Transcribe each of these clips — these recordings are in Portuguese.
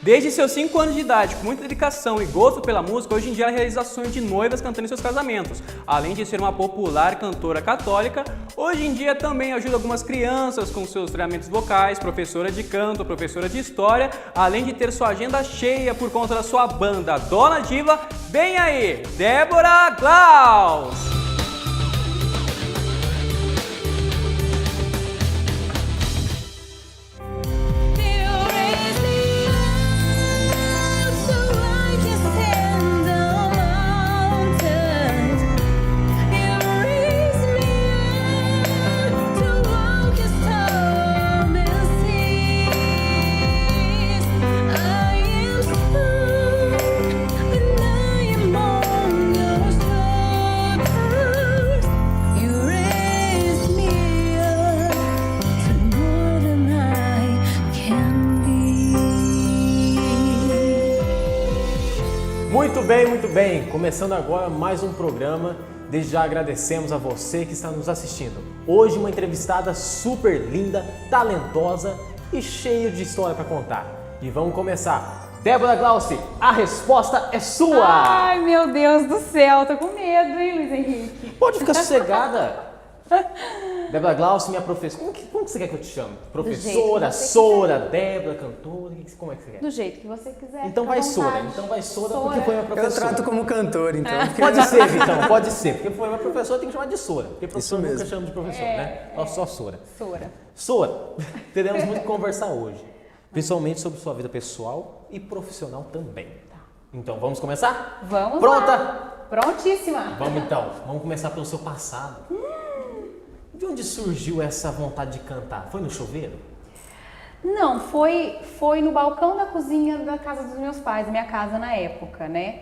Desde seus 5 anos de idade, com muita dedicação e gosto pela música, hoje em dia ela realiza sonhos de noivas cantando em seus casamentos. Além de ser uma popular cantora católica, hoje em dia também ajuda algumas crianças com seus treinamentos vocais, professora de canto, professora de história, além de ter sua agenda cheia por conta da sua banda Dona Diva. Vem aí, Débora Glaus! Muito bem. Começando agora mais um programa. Desde já agradecemos a você que está nos assistindo. Hoje uma entrevistada super linda, talentosa e cheia de história para contar. E vamos começar. Débora Glaus, a resposta é sua! Ai, meu Deus do céu, tô com medo, hein, Luiz Henrique? Pode ficar sossegada. Débora Glaus, minha professora. Como que você quer que eu te chame? Professora, Sora, Débora, cantora, como é que você quer? Do jeito que você quiser. Então vai Sora, porque foi minha professora. Eu trato como cantor, então. Pode ser, Vitão, pode ser. Porque foi minha professora, tem que chamar de Sora. Porque professor Isso nunca mesmo. chama de professor, né? Só Sora. Sora. Sora, teremos muito que conversar hoje. Principalmente sobre sua vida pessoal e profissional também. Então, vamos começar? Vamos Pronta? lá. Prontíssima. Vamos então. Vamos começar pelo seu passado. De onde surgiu essa vontade de cantar? Foi no chuveiro? Não, foi no balcão da cozinha da casa dos meus pais, minha casa na época, né?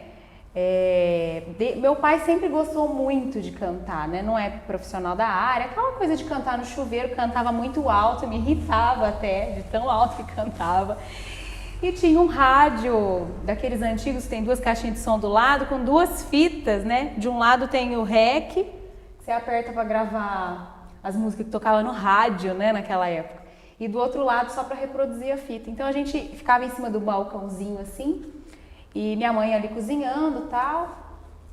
Meu pai sempre gostou muito de cantar, né? Não é profissional da área, aquela coisa de cantar no chuveiro, cantava muito alto, me irritava até, de tão alto que cantava. E tinha um rádio daqueles antigos que tem 2 caixinhas de som do lado, com 2 fitas, né? De um lado tem o REC, que você aperta para gravar as músicas que tocava no rádio, né, naquela época. E do outro lado só para reproduzir a fita. Então a gente ficava em cima do balcãozinho assim, e minha mãe ali cozinhando e tal.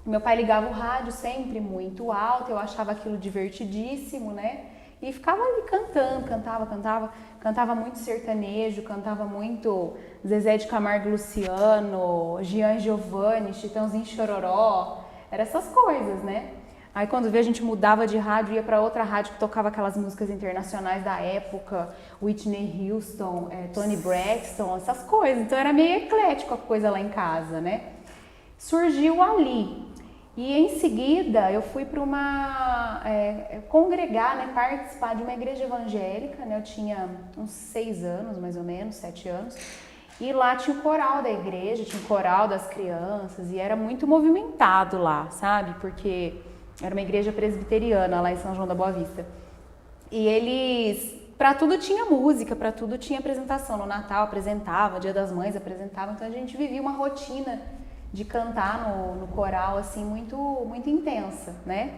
Meu pai ligava o rádio sempre muito alto, eu achava aquilo divertidíssimo, né? E ficava ali cantando, cantava muito sertanejo, cantava muito Zezé de Camargo e Luciano, Gian Giovanni, Chitãozinho Chororó, eram essas coisas, né? Aí quando vê a gente mudava de rádio, ia para outra rádio que tocava aquelas músicas internacionais da época, Whitney Houston, Toni Braxton, essas coisas. Então era meio eclético a coisa lá em casa, né? Surgiu ali. E em seguida eu fui para congregar, né, participar de uma igreja evangélica, né? Eu tinha uns 6 anos, mais ou menos, 7 anos. E lá tinha o coral da igreja, tinha o coral das crianças e era muito movimentado lá, sabe? Porque era uma igreja presbiteriana lá em São João da Boa Vista. E eles, para tudo tinha música, para tudo tinha apresentação. No Natal apresentava, Dia das Mães apresentava. Então a gente vivia uma rotina de cantar no coral assim muito muito intensa, né?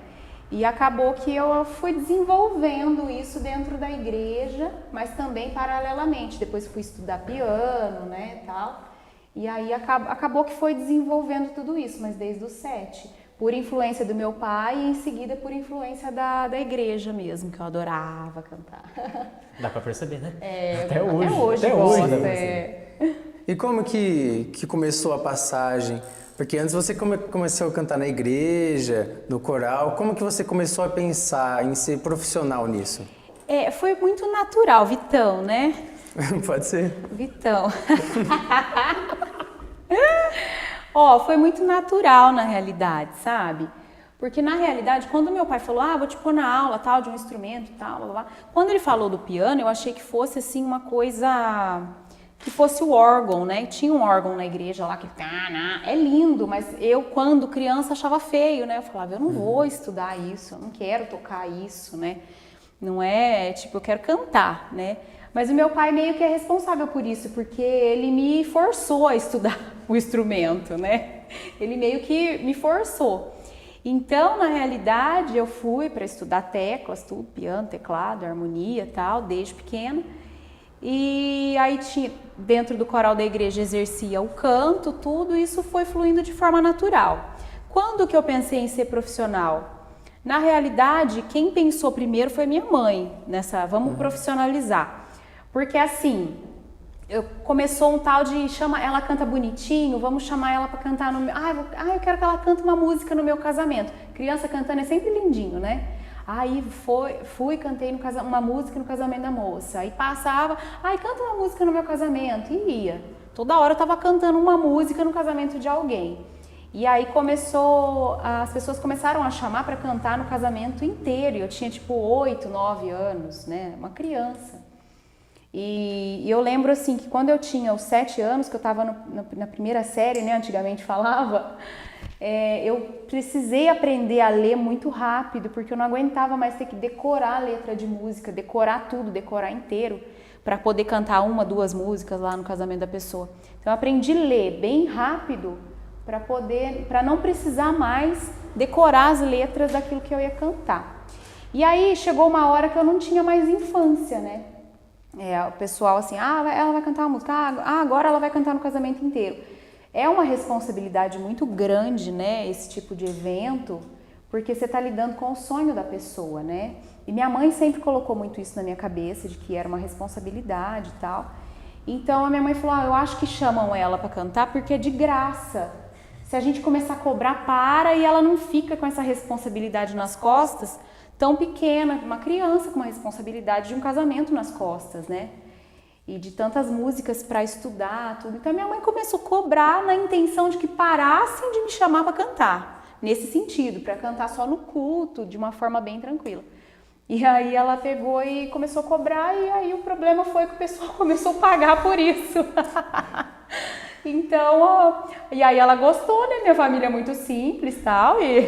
E acabou que eu fui desenvolvendo isso dentro da igreja, mas também paralelamente. Depois fui estudar piano, né, tal. E aí acabou que foi desenvolvendo tudo isso, mas desde os 7. Por influência do meu pai e em seguida por influência da igreja mesmo, que eu adorava cantar. Dá pra perceber, né? Até hoje gosto. E como que começou a passagem? Porque antes você começou a cantar na igreja, no coral. Como que você começou a pensar em ser profissional nisso? Foi muito natural, Vitão, né? Pode ser. Vitão. Foi muito natural na realidade, sabe? Porque na realidade, quando meu pai falou, vou te pôr na aula, tal, de um instrumento, tal, blá, blá. Quando ele falou do piano, eu achei que fosse assim uma coisa, que fosse o órgão, né? Tinha um órgão na igreja lá que é lindo, mas eu quando criança achava feio, né? Eu falava, eu não vou estudar isso, eu não quero tocar isso, né? Não é, tipo, eu quero cantar, né? Mas o meu pai meio que é responsável por isso, porque ele me forçou a estudar o instrumento, né? Ele meio que me forçou. Então, na realidade, eu fui para estudar teclas, tudo, piano, teclado, harmonia e tal, desde pequena. E aí dentro do coral da igreja exercia o canto, tudo isso foi fluindo de forma natural. Quando que eu pensei em ser profissional? Na realidade, quem pensou primeiro foi minha mãe, nessa, vamos profissionalizar. Porque assim, começou um tal de, ela canta bonitinho, vamos chamar ela para cantar no meu, eu quero que ela cante uma música no meu casamento. Criança cantando é sempre lindinho, né? Aí cantei uma música no casamento da moça. Aí passava, canta uma música no meu casamento. E ia. Toda hora eu tava cantando uma música no casamento de alguém. E aí as pessoas começaram a chamar para cantar no casamento inteiro. Eu tinha tipo 8, 9 anos, né? Uma criança. E eu lembro assim que quando eu tinha os 7 anos, que eu tava na primeira série, né? Antigamente falava, eu precisei aprender a ler muito rápido, porque eu não aguentava mais ter que decorar a letra de música, decorar tudo, decorar inteiro, para poder cantar 1, 2 músicas lá no casamento da pessoa. Então eu aprendi a ler bem rápido, para não precisar mais decorar as letras daquilo que eu ia cantar. E aí chegou uma hora que eu não tinha mais infância, né? O pessoal assim, ela vai cantar uma música, agora ela vai cantar no casamento inteiro. É uma responsabilidade muito grande, né, esse tipo de evento, porque você está lidando com o sonho da pessoa, né? E minha mãe sempre colocou muito isso na minha cabeça, de que era uma responsabilidade e tal. Então a minha mãe falou, eu acho que chamam ela para cantar porque é de graça. Se a gente começar a cobrar, e ela não fica com essa responsabilidade nas costas, tão pequena, uma criança com uma responsabilidade de um casamento nas costas, né? E de tantas músicas para estudar, tudo. Então minha mãe começou a cobrar na intenção de que parassem de me chamar para cantar, nesse sentido, para cantar só no culto, de uma forma bem tranquila. E aí ela pegou e começou a cobrar, e aí o problema foi que o pessoal começou a pagar por isso. Então, e aí ela gostou, né? Minha família é muito simples e tal, e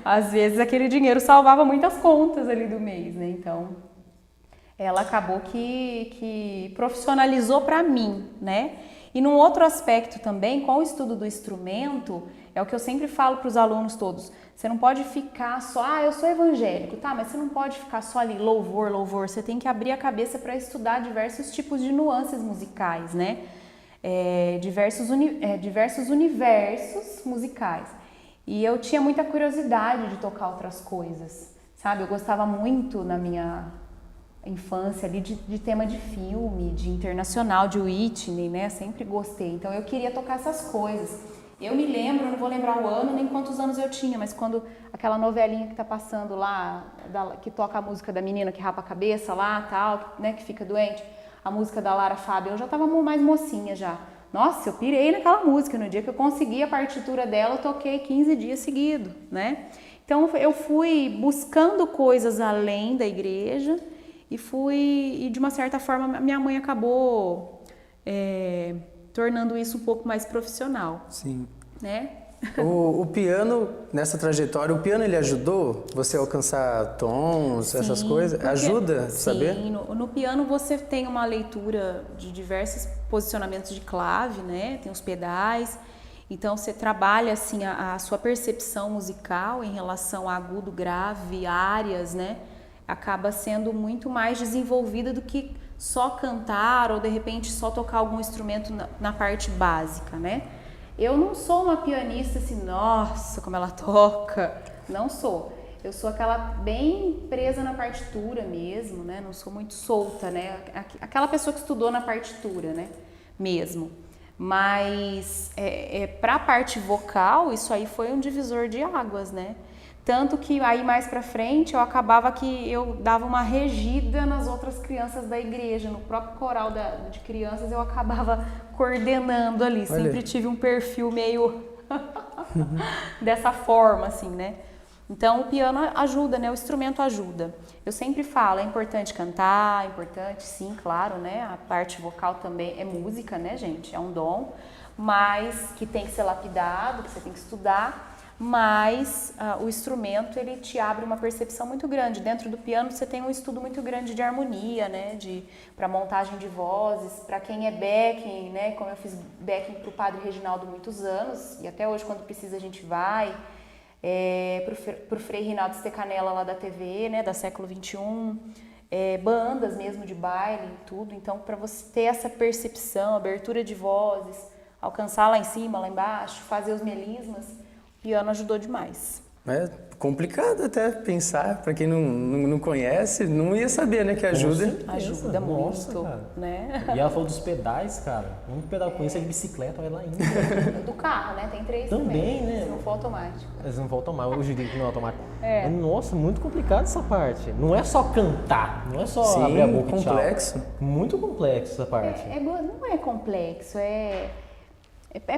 às vezes aquele dinheiro salvava muitas contas ali do mês, né? Então, ela acabou que profissionalizou para mim, né? E num outro aspecto também, com o estudo do instrumento, é o que eu sempre falo para os alunos todos, você não pode ficar só, eu sou evangélico, tá? Mas você não pode ficar só ali, louvor, você tem que abrir a cabeça para estudar diversos tipos de nuances musicais, né? Diversos universos musicais. E eu tinha muita curiosidade de tocar outras coisas, sabe? Eu gostava muito na minha infância ali de tema de filme, de internacional, de Whitney, né? Sempre gostei. Então eu queria tocar essas coisas. Eu me lembro, não vou lembrar o ano nem quantos anos eu tinha, mas quando aquela novelinha que tá passando lá, que toca a música da menina que rapa a cabeça lá, tal, né? Que fica doente. A música da Lara Fabian, eu já estava mais mocinha já. Nossa, eu pirei naquela música. No dia que eu consegui a partitura dela, eu toquei 15 dias seguidos, né? Então eu fui buscando coisas além da igreja e de uma certa forma minha mãe acabou tornando isso um pouco mais profissional. Sim. Né? O piano, nessa trajetória, o piano ele ajudou você a alcançar tons, sim, essas coisas? Ajuda, saber? Sim, no piano você tem uma leitura de diversos posicionamentos de clave, né? Tem os pedais, então você trabalha assim a sua percepção musical em relação a agudo, grave, áreas, né? Acaba sendo muito mais desenvolvida do que só cantar ou de repente só tocar algum instrumento na parte básica, né? Eu não sou uma pianista assim, nossa, como ela toca. Não sou. Eu sou aquela bem presa na partitura mesmo, né? Não sou muito solta, né? Aquela pessoa que estudou na partitura, né? Mesmo. Mas para a parte vocal, isso aí foi um divisor de águas, né? Tanto que aí mais pra frente eu acabava que eu dava uma regida nas outras crianças da igreja, no próprio coral de crianças eu acabava coordenando ali. Olha. Sempre tive um perfil meio dessa forma, assim, né? Então o piano ajuda, né? O instrumento ajuda. Eu sempre falo, é importante cantar, é importante, sim, claro, né? A parte vocal também é música, né, gente? É um dom, mas que tem que ser lapidado, que você tem que estudar. Mas o instrumento ele te abre uma percepção muito grande. Dentro do piano você tem um estudo muito grande de harmonia, né? Para montagem de vozes, para quem é backing, né? Como eu fiz backing para o Padre Reginaldo muitos anos e até hoje quando precisa a gente vai. Para o Frei Rinaldo Stecanella lá da TV, né? Da Século XXI. bandas mesmo de baile e tudo. Então, para você ter essa percepção, abertura de vozes, alcançar lá em cima, lá embaixo, fazer os melismas, o piano ajudou demais. É complicado até pensar, para quem não conhece, não ia saber, né, que ajuda. Ajuda Nossa, muito, cara. né? E ela falou dos pedais, cara. O único pedal que eu conheço é de bicicleta, olha lá ainda. Do carro, né? Tem 3 Também, né? Se não for automático. Eles não vão tomar, hoje digo que não é automático. É. Muito complicado essa parte. Não é só cantar, não é só abrir a boca e tchau. Complexo. Muito complexo essa parte. Não é complexo,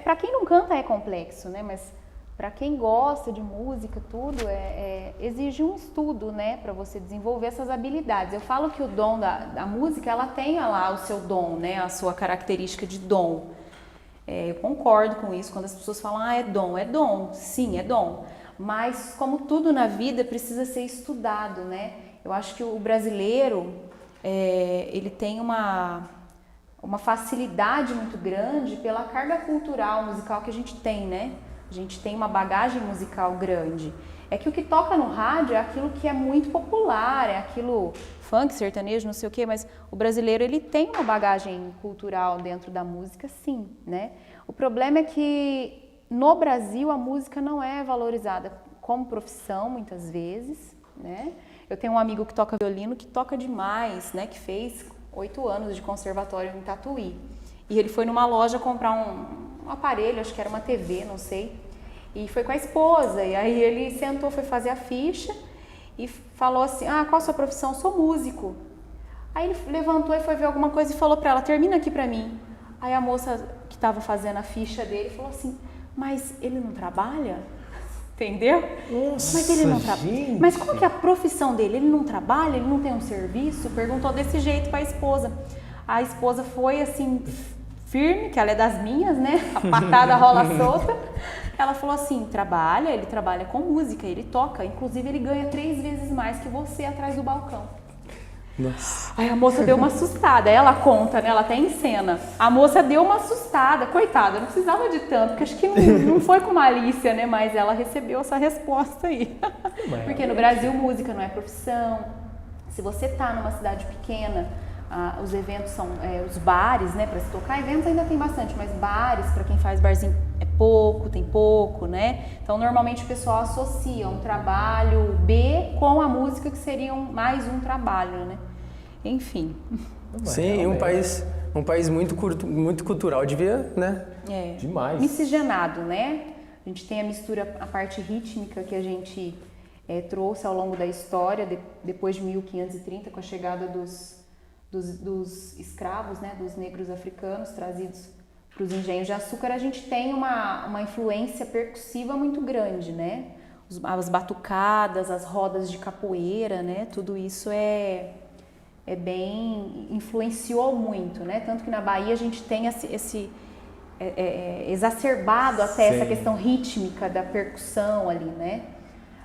para quem não canta é complexo, né? Mas para quem gosta de música, tudo, exige um estudo, né? Para você desenvolver essas habilidades. Eu falo que o dom da música, ela tem lá o seu dom, né? A sua característica de dom. Eu concordo com isso, quando as pessoas falam, é dom. É dom, sim, é dom. Mas, como tudo na vida, precisa ser estudado, né? Eu acho que o brasileiro, ele tem uma facilidade muito grande pela carga cultural, musical que a gente tem, né? A gente tem uma bagagem musical grande. É que o que toca no rádio é aquilo que é muito popular, é aquilo funk, sertanejo, não sei o quê, mas o brasileiro, ele tem uma bagagem cultural dentro da música, sim, né? O problema é que no Brasil a música não é valorizada como profissão, muitas vezes, né? Eu tenho um amigo que toca violino, que toca demais, né? Que fez 8 anos de conservatório em Tatuí. E ele foi numa loja comprar um aparelho, acho que era uma TV, não sei, e foi com a esposa. E aí ele sentou, foi fazer a ficha e falou assim, qual a sua profissão? Sou músico. Aí ele levantou e foi ver alguma coisa e falou pra ela, termina aqui pra mim. Aí a moça que estava fazendo a ficha dele falou assim, mas ele não trabalha? Entendeu? Nossa, mas ele não trabalha. gente. Mas qual que é a profissão dele? Ele não trabalha? Ele não tem um serviço? Perguntou desse jeito pra esposa. A esposa foi assim, firme, que ela é das minhas, né? A patada rola solta. Ela falou assim, ele trabalha com música, ele toca. Inclusive, ele ganha 3 vezes mais que você atrás do balcão. Nossa. Aí a moça deu uma assustada, ela conta, né? Ela até em cena. A moça deu uma assustada, coitada, não precisava de tanto, porque acho que não foi com malícia, né? Mas ela recebeu essa resposta aí. Porque no Brasil, música não é profissão. Se você tá numa cidade pequena, os eventos são os bares, né, para se tocar. Eventos ainda tem bastante, mas bares, para quem faz barzinho, tem pouco, né? Então, normalmente o pessoal associa um trabalho B com a música, que seria mais um trabalho, né? Enfim. Sim, um país muito cultural, devia, né? Demais. Miscigenado, né? A gente tem a mistura, a parte rítmica que a gente trouxe ao longo da história, depois de 1530, com a chegada dos escravos, né, dos negros africanos trazidos para os engenhos de açúcar. A gente tem uma influência percussiva muito grande, né? As batucadas, as rodas de capoeira, né? Tudo isso influenciou muito, né? Tanto que na Bahia a gente tem esse exacerbado até essa questão rítmica da percussão ali, né?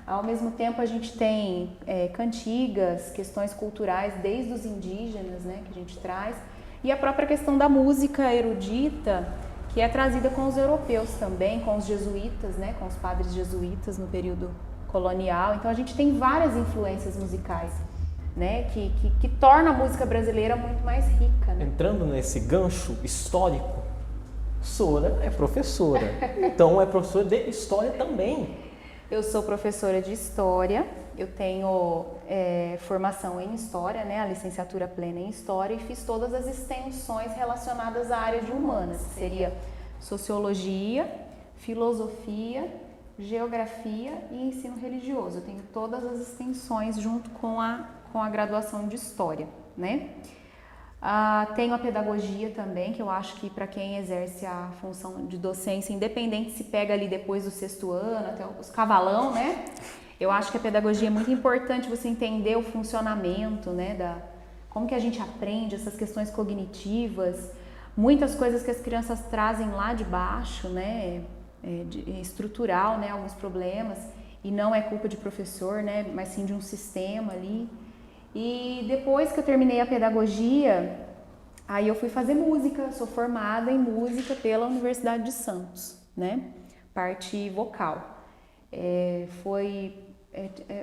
Ao mesmo tempo, a gente tem cantigas, questões culturais desde os indígenas, né, que a gente traz, e a própria questão da música erudita, que é trazida com os europeus também, com os jesuítas, né, com os padres jesuítas no período colonial. Então, a gente tem várias influências musicais, né, que torna a música brasileira muito mais rica. Né? Entrando nesse gancho histórico, Sora é professora, então é professora de história também. Eu sou professora de História, eu tenho formação em História, né, a licenciatura plena em História, e fiz todas as extensões relacionadas à área de Humanas, que seria Sociologia, Filosofia, Geografia e Ensino Religioso. Eu tenho todas as extensões junto com a graduação de História, né? Tenho a pedagogia também, que eu acho que para quem exerce a função de docência, independente se pega ali depois do 6º ano, até os cavalão, né? Eu acho que a pedagogia é muito importante você entender o funcionamento, né? Como que a gente aprende essas questões cognitivas, muitas coisas que as crianças trazem lá de baixo, né? Estrutural, né? Alguns problemas, e não é culpa de professor, né? Mas sim de um sistema ali. E depois que eu terminei a pedagogia, aí eu fui fazer música, sou formada em música pela Universidade de Santos, né? Parte vocal.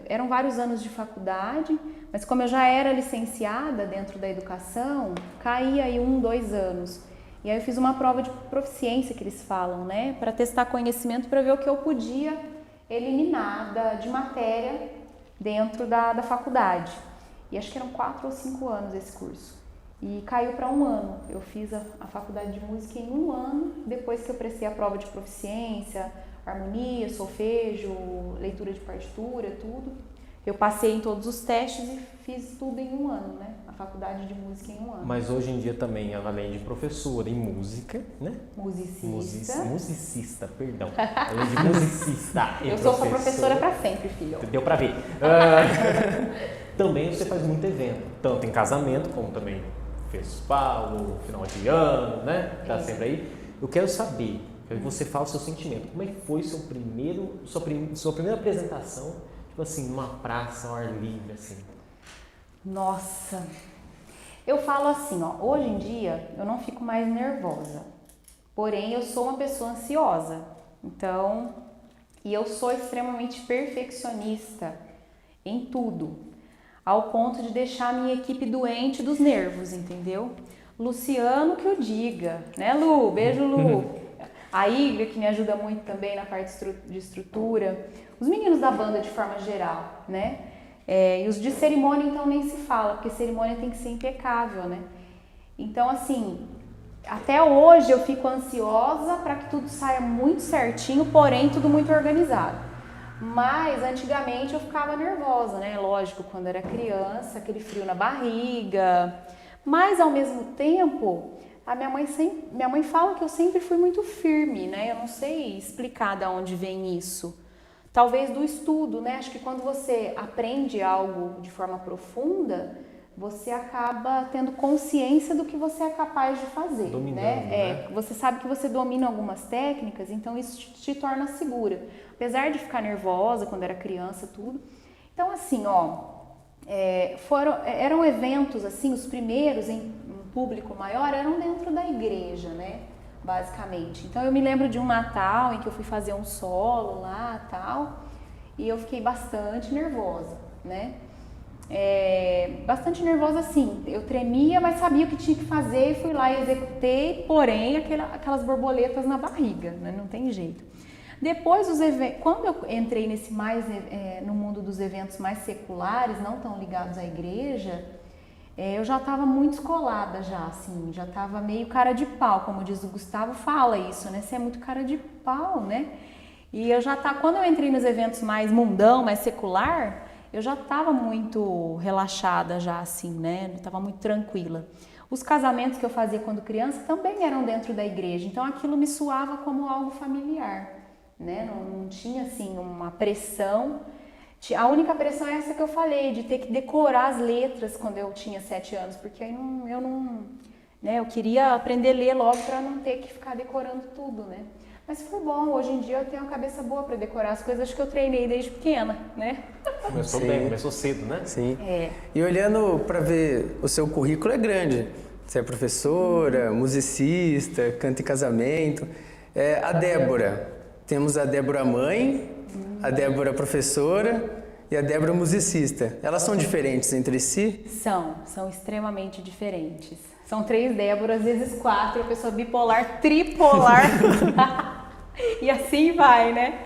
eram vários anos de faculdade, mas como eu já era licenciada dentro da educação, caía aí 1, 2 anos. E aí eu fiz uma prova de proficiência, que eles falam, né? Para testar conhecimento, para ver o que eu podia eliminar de matéria dentro da faculdade. E acho que eram 4 ou 5 anos esse curso. E caiu para 1 ano. Eu fiz a faculdade de música em 1 ano, depois que eu prestei a prova de proficiência, harmonia, solfejo, leitura de partitura, tudo. Eu passei em todos os testes e fiz tudo em 1 ano, né? A faculdade de música em 1 ano. Mas hoje em dia também, além de professora em música, né? Musicista. Perdão. Além de musicista e eu sou sua professora para sempre, filho. Deu pra ver. Também você faz muito evento, tanto em casamento como também festival, final de ano, né? Tá sempre aí. Eu quero saber, que você fala o seu sentimento. Como é que foi sua primeira apresentação, tipo assim, numa praça ao ar livre, assim? Nossa, eu falo assim, ó, hoje em dia eu não fico mais nervosa, porém eu sou uma pessoa ansiosa, então, e eu sou extremamente perfeccionista em tudo, ao ponto de deixar a minha equipe doente dos nervos, entendeu? Luciano que o diga, né, Lu? Beijo, Lu. A Iga, que me ajuda muito também na parte de estrutura, os meninos da banda de forma geral, né? E os de cerimônia, então, nem se fala, porque cerimônia tem que ser impecável, né? Então, assim, até hoje eu fico ansiosa para que tudo saia muito certinho, porém tudo muito organizado. Mas, antigamente, eu ficava nervosa, né? Lógico, quando era criança, aquele frio na barriga. Mas, ao mesmo tempo, a minha mãe fala que eu sempre fui muito firme, né? Eu não sei explicar de onde vem isso. Talvez do estudo, né? Acho que quando você aprende algo de forma profunda, você acaba tendo consciência do que você é capaz de fazer, dominando, né? Você sabe que você domina algumas técnicas, então isso te torna segura. Apesar de ficar nervosa quando era criança, tudo. Então, assim, eram eventos, assim, os primeiros em um público maior eram dentro da igreja, né? Basicamente. Então eu me lembro de um Natal em que eu fui fazer um solo lá, tal, e eu fiquei bastante nervosa, né? Bastante nervosa assim, eu tremia, mas sabia o que tinha que fazer e fui lá e executei, porém aquelas borboletas na barriga, né? Não tem jeito. Depois, quando eu entrei no mundo dos eventos mais seculares, não tão ligados à igreja, eu já estava muito descolada já, assim, já estava meio cara de pau, como diz o Gustavo, fala isso, né? Você é muito cara de pau, né? E quando eu entrei nos eventos mais mundão, mais secular, eu já estava muito relaxada já, assim, né? Eu estava muito tranquila. Os casamentos que eu fazia quando criança também eram dentro da igreja, então aquilo me soava como algo familiar, né? Não tinha, assim, uma pressão. A única pressão é essa que eu falei, de ter que decorar as letras quando eu tinha 7 anos, porque aí eu queria aprender a ler logo para não ter que ficar decorando tudo, né? Mas foi bom, hoje em dia eu tenho uma cabeça boa para decorar as coisas que eu treinei desde pequena, né? Começou bem, começou cedo, né? Sim. E olhando para ver, o seu currículo é grande. Você é professora, musicista, canta em casamento. A Débora, temos a Débora mãe, a Débora professora e a Débora musicista. Elas são diferentes entre si? São extremamente diferentes. São 3 Déboras, vezes 4, a pessoa bipolar, tripolar, e assim vai, né?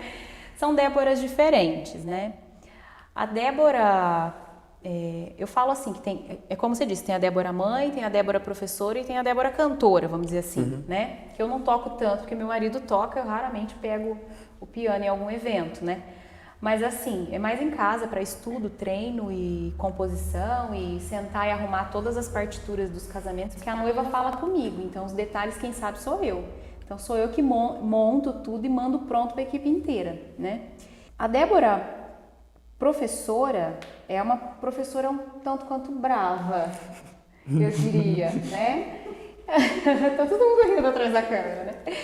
São Déboras diferentes, né? A Débora, eu falo assim, que como você disse, tem a Débora mãe, tem a Débora professora e tem a Débora cantora, vamos dizer assim, né? Que eu não toco tanto, porque meu marido toca, eu raramente pego o piano em algum evento, né? Mas assim, é mais em casa para estudo, treino e composição e sentar e arrumar todas as partituras dos casamentos que a noiva fala comigo. Então os detalhes quem sabe sou eu. Então sou eu que monto tudo e mando pronto para a equipe inteira, né? A Débora, professora, é uma professora um tanto quanto brava, eu diria, né? Tá todo mundo rindo atrás da câmera, né?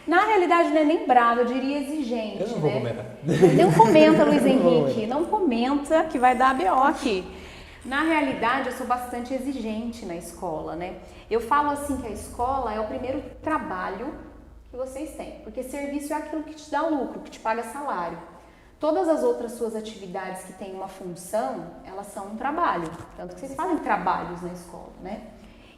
Na realidade, não é nem brava, eu diria exigente, eu não vou comentar. Não comenta, Luiz Henrique, não comenta que vai dar BO aqui. Na realidade, eu sou bastante exigente na escola, né? Eu falo assim que a escola é o primeiro trabalho que vocês têm, porque serviço é aquilo que te dá lucro, que te paga salário. Todas as outras suas atividades que têm uma função, elas são um trabalho. Tanto que vocês fazem trabalhos na escola, né?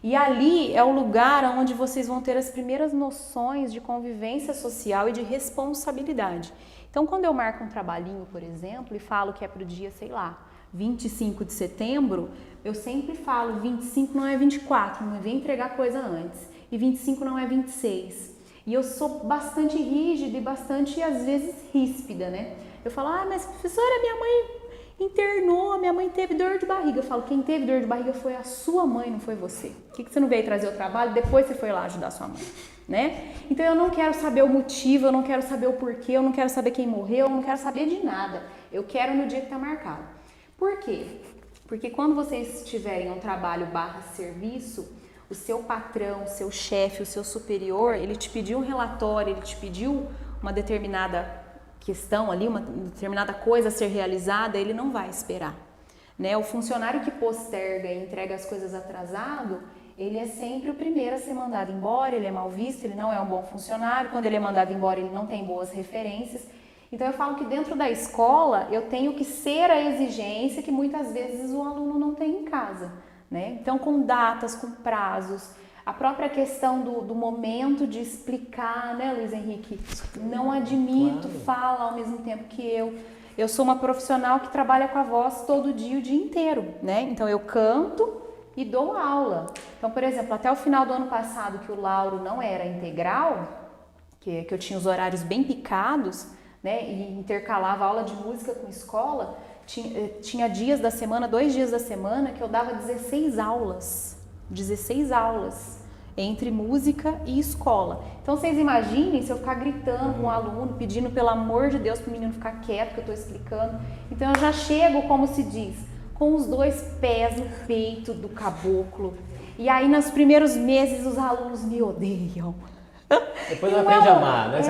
E ali é o lugar onde vocês vão ter as primeiras noções de convivência social e de responsabilidade. Então, quando eu marco um trabalhinho, por exemplo, e falo que é pro dia, sei lá, 25 de setembro, eu sempre falo 25 não é 24, não vem entregar coisa antes. E 25 não é 26. E eu sou bastante rígida e bastante, às vezes, ríspida, né? Eu falo, mas professora, minha mãe internou, minha mãe teve dor de barriga. Eu falo, quem teve dor de barriga foi a sua mãe, não foi você. Por que você não veio trazer o trabalho, depois você foi lá ajudar a sua mãe, né? Então eu não quero saber o motivo, eu não quero saber o porquê, eu não quero saber quem morreu, eu não quero saber de nada. Eu quero no dia que tá marcado. Por quê? Porque quando vocês tiverem um trabalho /serviço, o seu patrão, o seu chefe, o seu superior, ele te pediu um relatório, ele te pediu uma determinada questão ali, uma determinada coisa a ser realizada, ele não vai esperar, né? O funcionário que posterga e entrega as coisas atrasado, ele é sempre o primeiro a ser mandado embora, ele é mal visto, ele não é um bom funcionário, quando ele é mandado embora ele não tem boas referências. Então eu falo que dentro da escola eu tenho que ser a exigência que muitas vezes o aluno não tem em casa, né? Então com datas, com prazos, a própria questão do momento de explicar, né, Luiz Henrique? Não admito, fala ao mesmo tempo que eu sou uma profissional que trabalha com a voz todo dia, o dia inteiro, né? Então eu canto e dou aula. Então, por exemplo, até o final do ano passado, que o Lauro não era integral, que eu tinha os horários bem picados, né, e intercalava aula de música com escola, tinha dias da semana, 2 dias da semana, que eu dava 16 aulas entre música e escola. Então vocês imaginem se eu ficar gritando com o aluno, pedindo pelo amor de Deus para o menino ficar quieto que eu estou explicando. Então eu já chego, como se diz, com os 2 pés no peito do caboclo. E aí nos primeiros meses os alunos me odeiam. Depois não aprende a amar, né?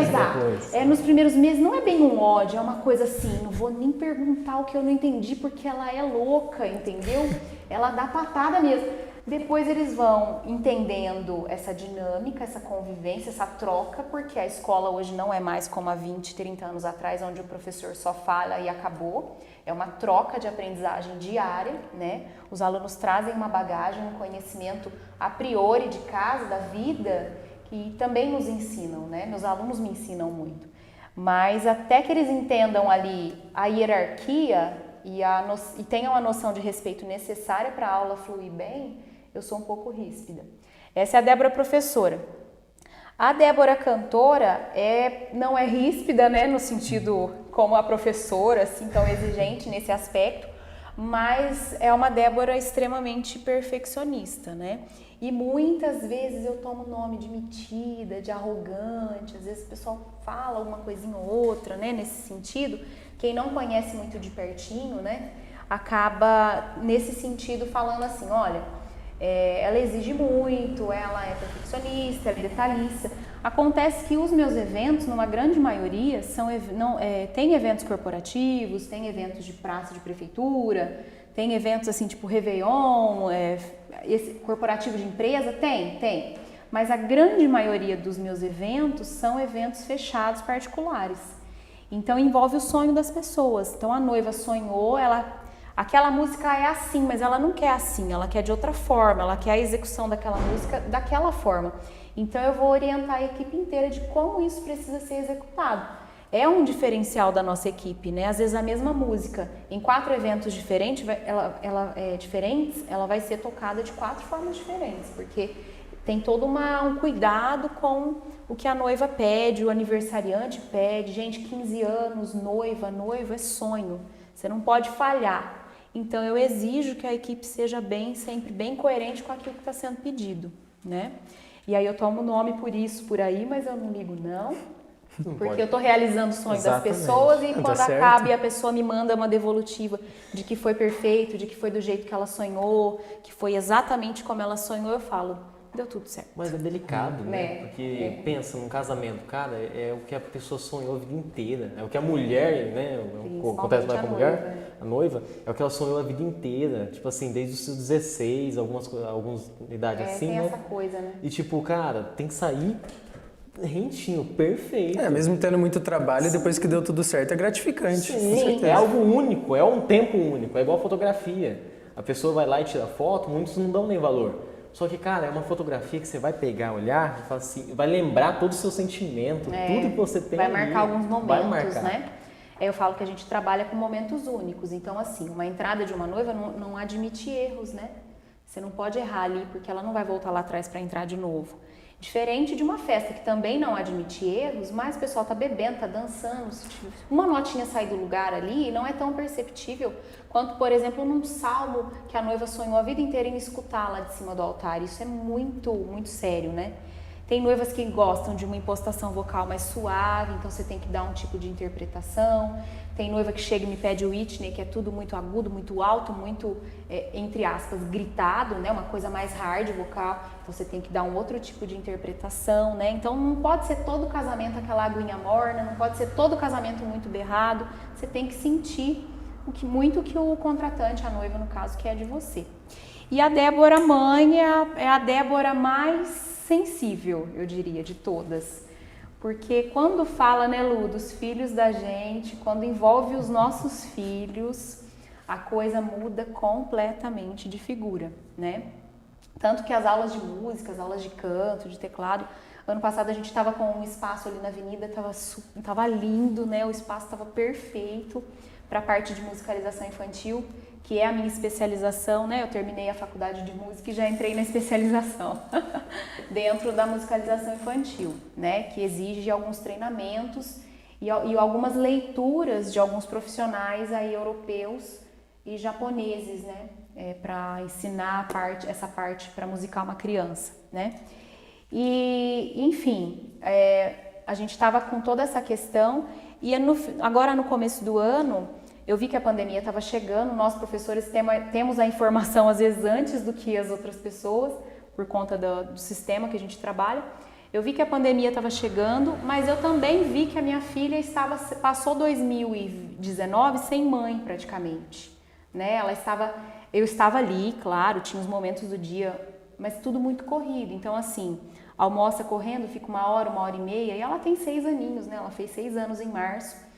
Exato. Nos primeiros meses não é bem um ódio, é uma coisa assim, não vou nem perguntar o que eu não entendi porque ela é louca, entendeu? Ela dá patada mesmo. Depois eles vão entendendo essa dinâmica, essa convivência, essa troca, porque a escola hoje não é mais como há 20, 30 anos atrás, onde o professor só fala e acabou. É uma troca de aprendizagem diária, né? Os alunos trazem uma bagagem, um conhecimento a priori de casa, da vida, que também nos ensinam, né? Meus alunos me ensinam muito. Mas até que eles entendam ali a hierarquia e tenham a noção de respeito necessária para a aula fluir bem, eu sou um pouco ríspida. Essa é a Débora professora. A Débora cantora não é ríspida, né, no sentido como a professora, assim, tão exigente nesse aspecto, mas é uma Débora extremamente perfeccionista, né? E muitas vezes eu tomo nome de metida, de arrogante, às vezes o pessoal fala alguma coisinha ou outra, né, nesse sentido. Quem não conhece muito de pertinho, né, acaba nesse sentido falando assim, olha, ela exige muito, ela é perfeccionista, ela é detalhista. Acontece que os meus eventos, numa grande maioria, tem eventos corporativos, tem eventos de praça de prefeitura, tem eventos assim tipo Réveillon, corporativo de empresa, tem. Mas a grande maioria dos meus eventos são eventos fechados particulares. Então envolve o sonho das pessoas. Então a noiva sonhou, aquela música é assim, mas ela não quer assim, ela quer de outra forma, ela quer a execução daquela música daquela forma. Então eu vou orientar a equipe inteira de como isso precisa ser executado. É um diferencial da nossa equipe, né? Às vezes a mesma música, em 4 eventos diferentes, ela vai ser tocada de 4 formas diferentes, porque tem todo um cuidado com o que a noiva pede, o aniversariante pede. Gente, 15 anos, noiva é sonho, você não pode falhar. Então eu exijo que a equipe seja sempre bem coerente com aquilo que está sendo pedido, né? E aí eu tomo nome por isso, por aí, mas eu não ligo não, porque eu estou realizando o sonho das pessoas e quando acaba e a pessoa me manda uma devolutiva de que foi perfeito, de que foi do jeito que ela sonhou, que foi exatamente como ela sonhou, eu falo, deu tudo certo. Mas é delicado, né? Porque pensa num casamento, cara, é o que a pessoa sonhou a vida inteira. É o que a mulher, né? Acontece mais com a mulher, a noiva, é o que ela sonhou a vida inteira. Tipo assim, desde os seus 16, algumas idades assim, tem né? essa coisa, né? E tipo, cara, tem que sair rentinho, perfeito. Mesmo tendo muito trabalho, depois que deu tudo certo, é gratificante. Sim, é algo único, é um tempo único, é igual fotografia. A pessoa vai lá e tira foto, muitos não dão nem valor. Só que, cara, é uma fotografia que você vai pegar, olhar e falar assim, vai lembrar todo o seu sentimento, tudo que você tem. Vai marcar alguns momentos, vai marcar. né? Eu falo que a gente trabalha com momentos únicos. Então, assim, uma entrada de uma noiva não admite erros, né? Você não pode errar ali, porque ela não vai voltar lá atrás para entrar de novo. Diferente de uma festa que também não admite erros, mas o pessoal tá bebendo, tá dançando. Se uma notinha sair do lugar ali, não é tão perceptível quanto, por exemplo, num salmo que a noiva sonhou a vida inteira em escutar lá de cima do altar. Isso é muito, muito sério, né? Tem noivas que gostam de uma impostação vocal mais suave, então você tem que dar um tipo de interpretação. Tem noiva que chega e me pede o Whitney, que é tudo muito agudo, muito alto, muito, entre aspas, gritado, né? Uma coisa mais hard vocal, então você tem que dar um outro tipo de interpretação, né? Então não pode ser todo casamento aquela aguinha morna, não pode ser todo casamento muito berrado, você tem que sentir muito que o contratante, a noiva no caso, quer de você. E a Débora mãe é a Débora mais sensível, eu diria, de todas. Porque quando fala, né, Lu, dos filhos da gente, quando envolve os nossos filhos, a coisa muda completamente de figura, né? Tanto que as aulas de música, as aulas de canto, de teclado, ano passado a gente estava com um espaço ali na avenida, tava lindo, né? O espaço estava perfeito para a parte de musicalização infantil, que é a minha especialização, né? Eu terminei a faculdade de música e já entrei na especialização dentro da musicalização infantil, né? Que exige alguns treinamentos e algumas leituras de alguns profissionais aí europeus e japoneses, né? Para ensinar essa parte para musicar uma criança, né? E, enfim, a gente estava com toda essa questão e agora no começo do ano eu vi que a pandemia estava chegando, nós professores temos a informação às vezes antes do que as outras pessoas, por conta do sistema que a gente trabalha. Eu vi que a pandemia estava chegando, mas eu também vi que a minha filha passou 2019 sem mãe praticamente, né? Eu estava ali, claro, tinha os momentos do dia, mas tudo muito corrido. Então assim, almoça correndo, fica 1 hora, 1 hora e meia, e ela tem 6 aninhos, né? Ela fez 6 anos em março.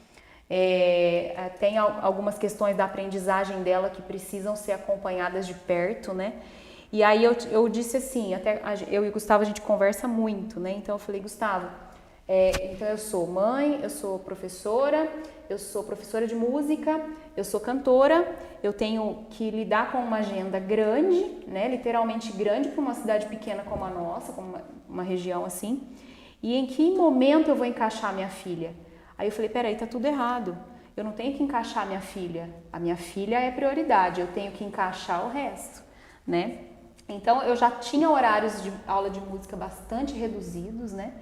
Tem algumas questões da aprendizagem dela que precisam ser acompanhadas de perto, né? E aí eu disse assim, até eu e o Gustavo a gente conversa muito, né? Então eu falei, Gustavo, então eu sou mãe, eu sou professora de música, eu sou cantora, eu tenho que lidar com uma agenda grande, né? Literalmente grande para uma cidade pequena como a nossa, como uma região assim. E em que momento eu vou encaixar minha filha? Aí eu falei, peraí, tá tudo errado. Eu não tenho que encaixar minha filha. A minha filha é prioridade, eu tenho que encaixar o resto, né? Então eu já tinha horários de aula de música bastante reduzidos, né?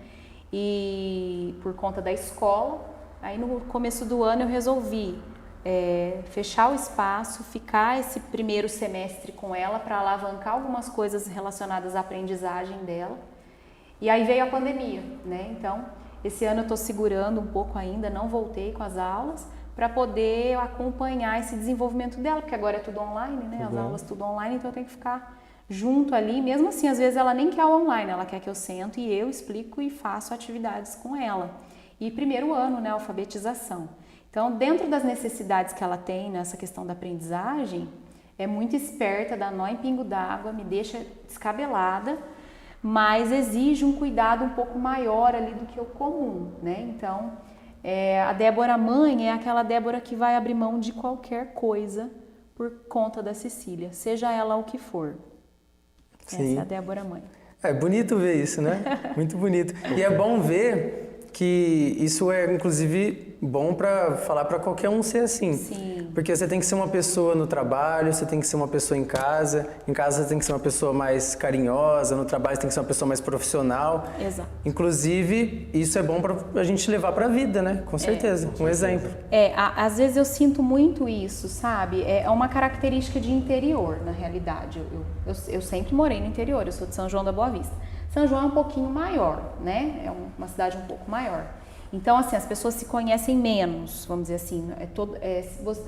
E por conta da escola, aí no começo do ano eu resolvi fechar o espaço, ficar esse primeiro semestre com ela para alavancar algumas coisas relacionadas à aprendizagem dela. E aí veio a pandemia, né? Então esse ano eu estou segurando um pouco ainda, não voltei com as aulas, para poder acompanhar esse desenvolvimento dela, porque agora é tudo online, né? As aulas tudo online, então eu tenho que ficar junto ali. Mesmo assim, às vezes ela nem quer aula online, ela quer que eu sento e eu explico e faço atividades com ela. E primeiro ano, né? Alfabetização. Então, dentro das necessidades que ela tem nessa questão da aprendizagem, é muito esperta, dá nó em pingo d'água, me deixa descabelada, mas exige um cuidado um pouco maior ali do que o comum, né? Então, a Débora mãe é aquela Débora que vai abrir mão de qualquer coisa por conta da Cecília, seja ela o que for. Sim. Essa é a Débora mãe. É bonito ver isso, né? Muito bonito. E é bom ver que isso é, inclusive, bom para falar para qualquer um ser assim. Sim. Porque você tem que ser uma pessoa no trabalho, você tem que ser uma pessoa em casa você tem que ser uma pessoa mais carinhosa, no trabalho você tem que ser uma pessoa mais profissional. Exato. Inclusive, isso é bom para a gente levar para a vida, né? Com certeza, um exemplo. Às vezes eu sinto muito isso, sabe? É uma característica de interior, na realidade. Eu sempre morei no interior, eu sou de São João da Boa Vista. São João é um pouquinho maior, né? É uma cidade um pouco maior. Então, assim, as pessoas se conhecem menos, vamos dizer assim.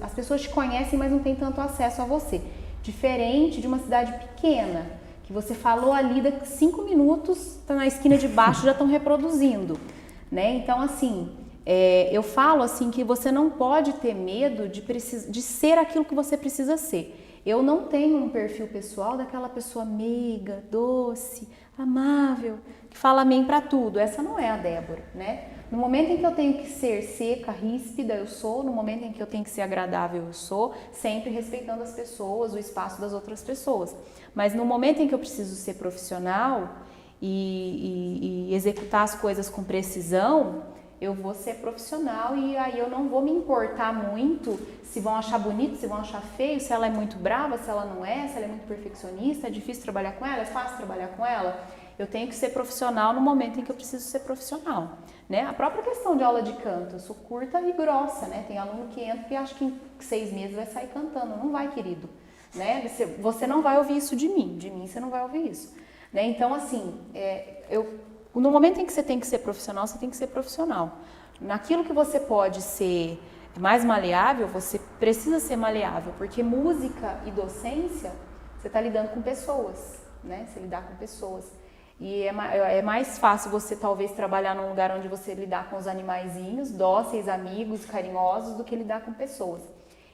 As pessoas te conhecem, mas não têm tanto acesso a você. Diferente de uma cidade pequena, que que você falou ali, daqui 5 minutos, tá na esquina de baixo, já estão reproduzindo, né? Então, assim, eu falo assim que você não pode ter medo de ser aquilo que você precisa ser. Eu não tenho um perfil pessoal daquela pessoa meiga, doce, amável, que fala amém pra tudo. Essa não é a Débora, né? No momento em que eu tenho que ser seca, ríspida, eu sou. No momento em que eu tenho que ser agradável, eu sou. Sempre respeitando as pessoas, o espaço das outras pessoas. Mas no momento em que eu preciso ser profissional e executar as coisas com precisão, eu vou ser profissional e aí eu não vou me importar muito se vão achar bonito, se vão achar feio, se ela é muito brava, se ela não é, se ela é muito perfeccionista, é difícil trabalhar com ela, é fácil trabalhar com ela. Eu tenho que ser profissional no momento em que eu preciso ser profissional, né? A própria questão de aula de canto, eu sou curta e grossa, né? Tem aluno que entra que acha que em 6 meses vai sair cantando. Não vai, querido, né? Você não vai ouvir isso de mim você não vai ouvir isso, né? Então, assim, no momento em que você tem que ser profissional, você tem que ser profissional. Naquilo que você pode ser mais maleável, você precisa ser maleável, porque música e docência, você está lidando com pessoas, né? Você lidar com pessoas. E é mais fácil você talvez trabalhar num lugar onde você lidar com os animaizinhos, dóceis, amigos, carinhosos, do que lidar com pessoas.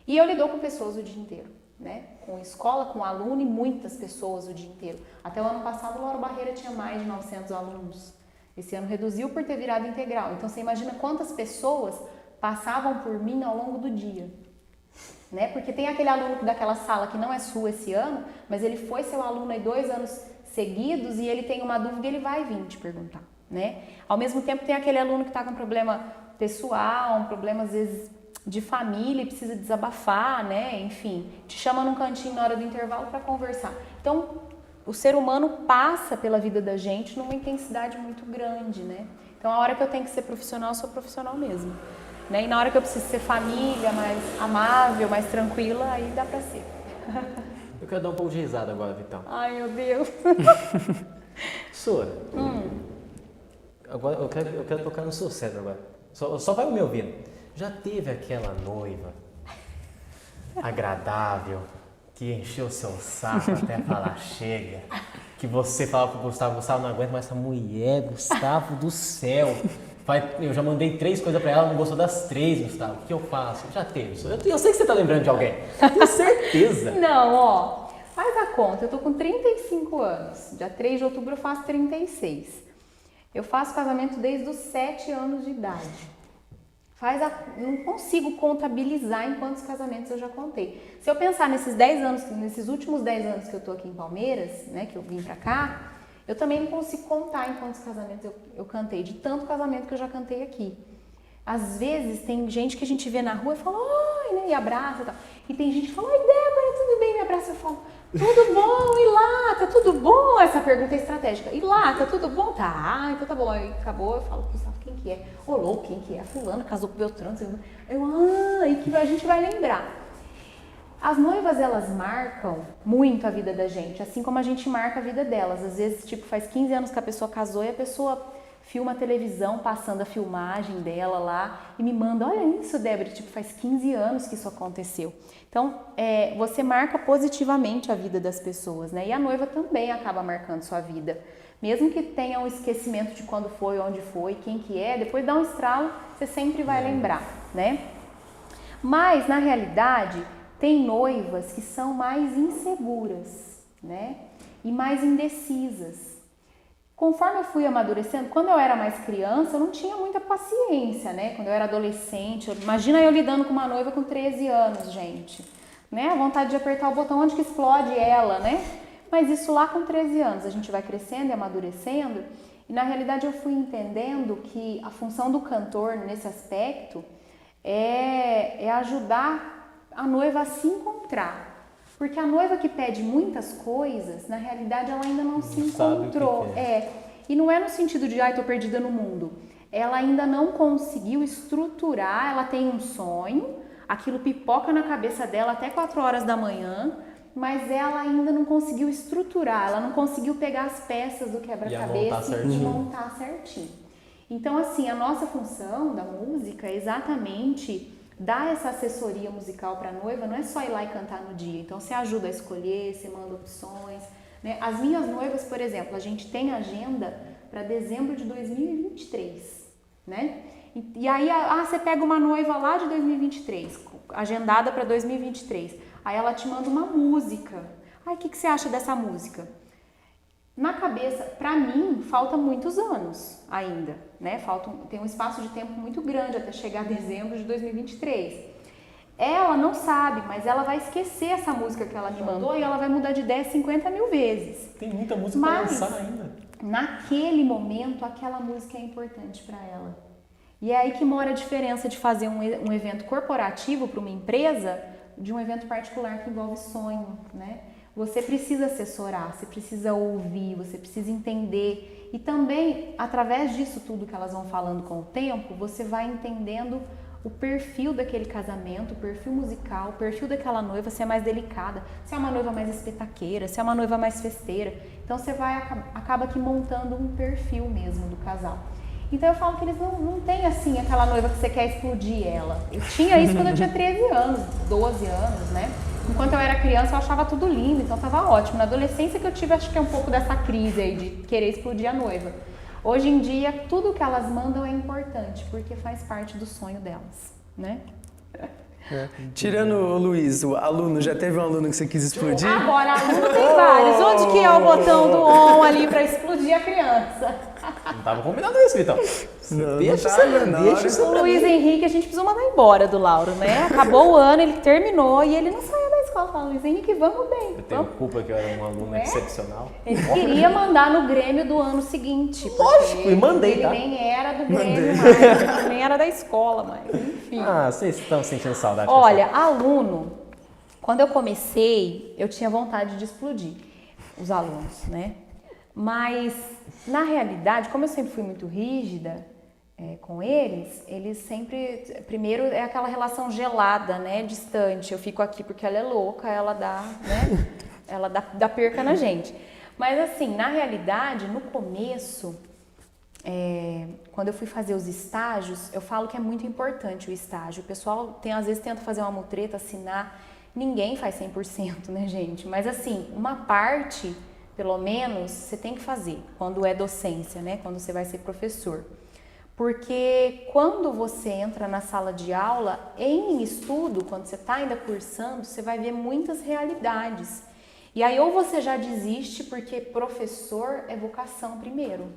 E eu lido com pessoas o dia inteiro, né? Com escola, com aluno e muitas pessoas o dia inteiro. Até o ano passado, o Lauro Barreira tinha mais de 900 alunos. Esse ano reduziu por ter virado integral. Então, você imagina quantas pessoas passavam por mim ao longo do dia, né? Porque tem aquele aluno daquela sala que não é sua esse ano, mas ele foi seu aluno aí 2 anos seguidos e ele tem uma dúvida, ele vai vir te perguntar, né? Ao mesmo tempo, tem aquele aluno que está com um problema pessoal, um problema às vezes de família e precisa desabafar, né? Enfim, te chama num cantinho na hora do intervalo para conversar. Então, o ser humano passa pela vida da gente numa intensidade muito grande, né? Então, a hora que eu tenho que ser profissional, eu sou profissional mesmo, né? E na hora que eu preciso ser família, mais amável, mais tranquila, aí dá pra ser. Eu quero dar um pouco de risada agora, Vitão. Ai, meu Deus. Sora, agora eu quero tocar no seu cérebro agora. Só vai me ouvindo. Já teve aquela noiva agradável que encheu o seu saco até falar chega? Que você fala pro Gustavo, não aguenta mais essa mulher, Gustavo do céu. Eu já mandei 3 coisas pra ela, não gostou das 3, Gustavo. O que eu faço? Já teve isso. Eu sei que você tá lembrando de alguém. Tenho certeza. Não, ó, faz a conta. Eu tô com 35 anos. Dia 3 de outubro eu faço 36. Eu faço casamento desde os 7 anos de idade. Não consigo contabilizar em quantos casamentos eu já contei. Se eu pensar nesses últimos 10 anos que eu tô aqui em Palmeiras, né, que eu vim pra cá, eu também não consigo contar em quantos casamentos eu cantei, de tanto casamento que eu já cantei aqui. Às vezes tem gente que a gente vê na rua e fala, oi, né, e abraça e tal. E tem gente que fala, oi, Débora, tudo bem? Me abraça, eu falo, tudo bom, e lá, tá tudo bom? Essa pergunta é estratégica. E lá, tá tudo bom? Tá, então tá bom. Aí acabou, eu falo, Gustavo, quem que é? Ô, louco, quem que é? A fulana casou com o Beltrano. E que a gente vai lembrar. As noivas, elas marcam muito a vida da gente, assim como a gente marca a vida delas. Às vezes, tipo, faz 15 anos que a pessoa casou e a pessoa filma a televisão passando a filmagem dela lá e me manda, olha isso, Débora, tipo, faz 15 anos que isso aconteceu. Então, você marca positivamente a vida das pessoas, né? E a noiva também acaba marcando sua vida. Mesmo que tenha um esquecimento de quando foi, onde foi, quem que é, depois dá um estralo, você sempre vai lembrar, né? Mas, na realidade, tem noivas que são mais inseguras, né? E mais indecisas. Conforme eu fui amadurecendo, quando eu era mais criança, eu não tinha muita paciência, né? Quando eu era adolescente, imagina eu lidando com uma noiva com 13 anos, gente. Né? A vontade de apertar o botão onde que explode ela, né? Mas isso lá com 13 anos, a gente vai crescendo e amadurecendo. E na realidade eu fui entendendo que a função do cantor nesse aspecto é ajudar a noiva a se encontrar. Porque a noiva que pede muitas coisas, na realidade ela ainda não se encontrou. E não é no sentido de, ai, tô perdida no mundo. Ela ainda não conseguiu estruturar, ela tem um sonho, aquilo pipoca na cabeça dela até 4 horas da manhã, mas ela ainda não conseguiu estruturar, ela não conseguiu pegar as peças do quebra-cabeça e montar certinho. Então, assim, a nossa função da música é exatamente dar essa assessoria musical para a noiva, não é só ir lá e cantar no dia. Então, você ajuda a escolher, você manda opções, né? As minhas noivas, por exemplo, a gente tem agenda para dezembro de 2023, né? E aí, você pega uma noiva lá de 2023, agendada para 2023, aí ela te manda uma música. Ai, o que você acha dessa música? Na cabeça, para mim, falta muitos anos ainda, né? Tem um espaço de tempo muito grande até chegar a dezembro de 2023. Ela não sabe, mas ela vai esquecer essa música que ela me mandou e ela vai mudar de ideia 50 mil vezes. Tem muita música para lançar ainda. Naquele momento, aquela música é importante para ela. E é aí que mora a diferença de fazer um evento corporativo para uma empresa de um evento particular que envolve sonho, né? Você precisa assessorar, você precisa ouvir, você precisa entender. E também, através disso tudo que elas vão falando com o tempo, você vai entendendo o perfil daquele casamento, o perfil musical, o perfil daquela noiva, se é mais delicada, se é uma noiva mais espetaqueira, se é uma noiva mais festeira. Então você acaba aqui montando um perfil mesmo do casal. Então eu falo que eles não têm assim aquela noiva que você quer explodir ela. Eu tinha isso quando eu tinha 13 anos, 12 anos, né? Enquanto eu era criança eu achava tudo lindo, então tava ótimo. Na adolescência que eu tive, acho que é um pouco dessa crise aí de querer explodir a noiva. Hoje em dia, tudo que elas mandam é importante, porque faz parte do sonho delas, né? Tirando o Luiz, o aluno, já teve um aluno que você quis explodir? Agora, aluno tem vários. Onde que é o botão do on ali para explodir a criança? Não tava combinado isso, Vitão. Deixa isso. O Luiz Henrique, a gente precisou mandar embora do Lauro, né? Acabou o ano, ele terminou e ele não saiu da escola. Falando, Luiz Henrique, vamos bem. Eu tenho culpa que eu era um aluno excepcional. Ele queria mandar no Grêmio do ano seguinte. Lógico, e mandei, ele tá? nem era do Grêmio mais, nem era da escola mais, enfim. Vocês estão sentindo saudade. Olha, aluno, quando eu comecei, eu tinha vontade de explodir os alunos, né? Mas, na realidade, como eu sempre fui muito rígida com eles sempre... Primeiro é aquela relação gelada, né? Distante. Eu fico aqui porque ela é louca, ela dá, né? Ela dá perca na gente. Mas, assim, na realidade, no começo, quando eu fui fazer os estágios, eu falo que é muito importante o estágio. O pessoal, às vezes, tenta fazer uma mutreta, assinar. Ninguém faz 100%, né, gente? Mas, assim, uma parte... Pelo menos, você tem que fazer quando é docência, né? Quando você vai ser professor. Porque quando você entra na sala de aula, em estudo, quando você está ainda cursando, você vai ver muitas realidades. E aí ou você já desiste, porque professor é vocação primeiro,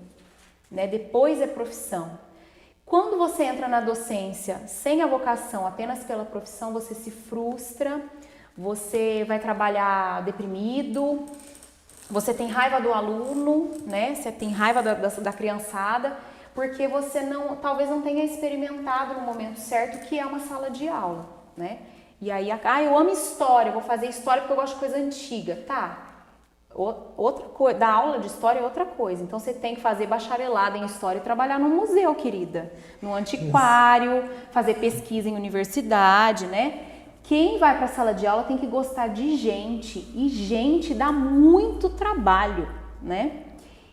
né? Depois é profissão. Quando você entra na docência sem a vocação, apenas pela profissão, você se frustra, você vai trabalhar deprimido, você tem raiva do aluno, né? Você tem raiva da criançada, porque você talvez não tenha experimentado no momento certo que é uma sala de aula, né? E aí, eu amo história, eu vou fazer história porque eu gosto de coisa antiga. Tá, outra coisa, dar aula de história é outra coisa. Então você tem que fazer bacharelado em história e trabalhar num museu, querida. Num antiquário, fazer pesquisa em universidade, né? Quem vai para a sala de aula tem que gostar de gente, e gente dá muito trabalho, né?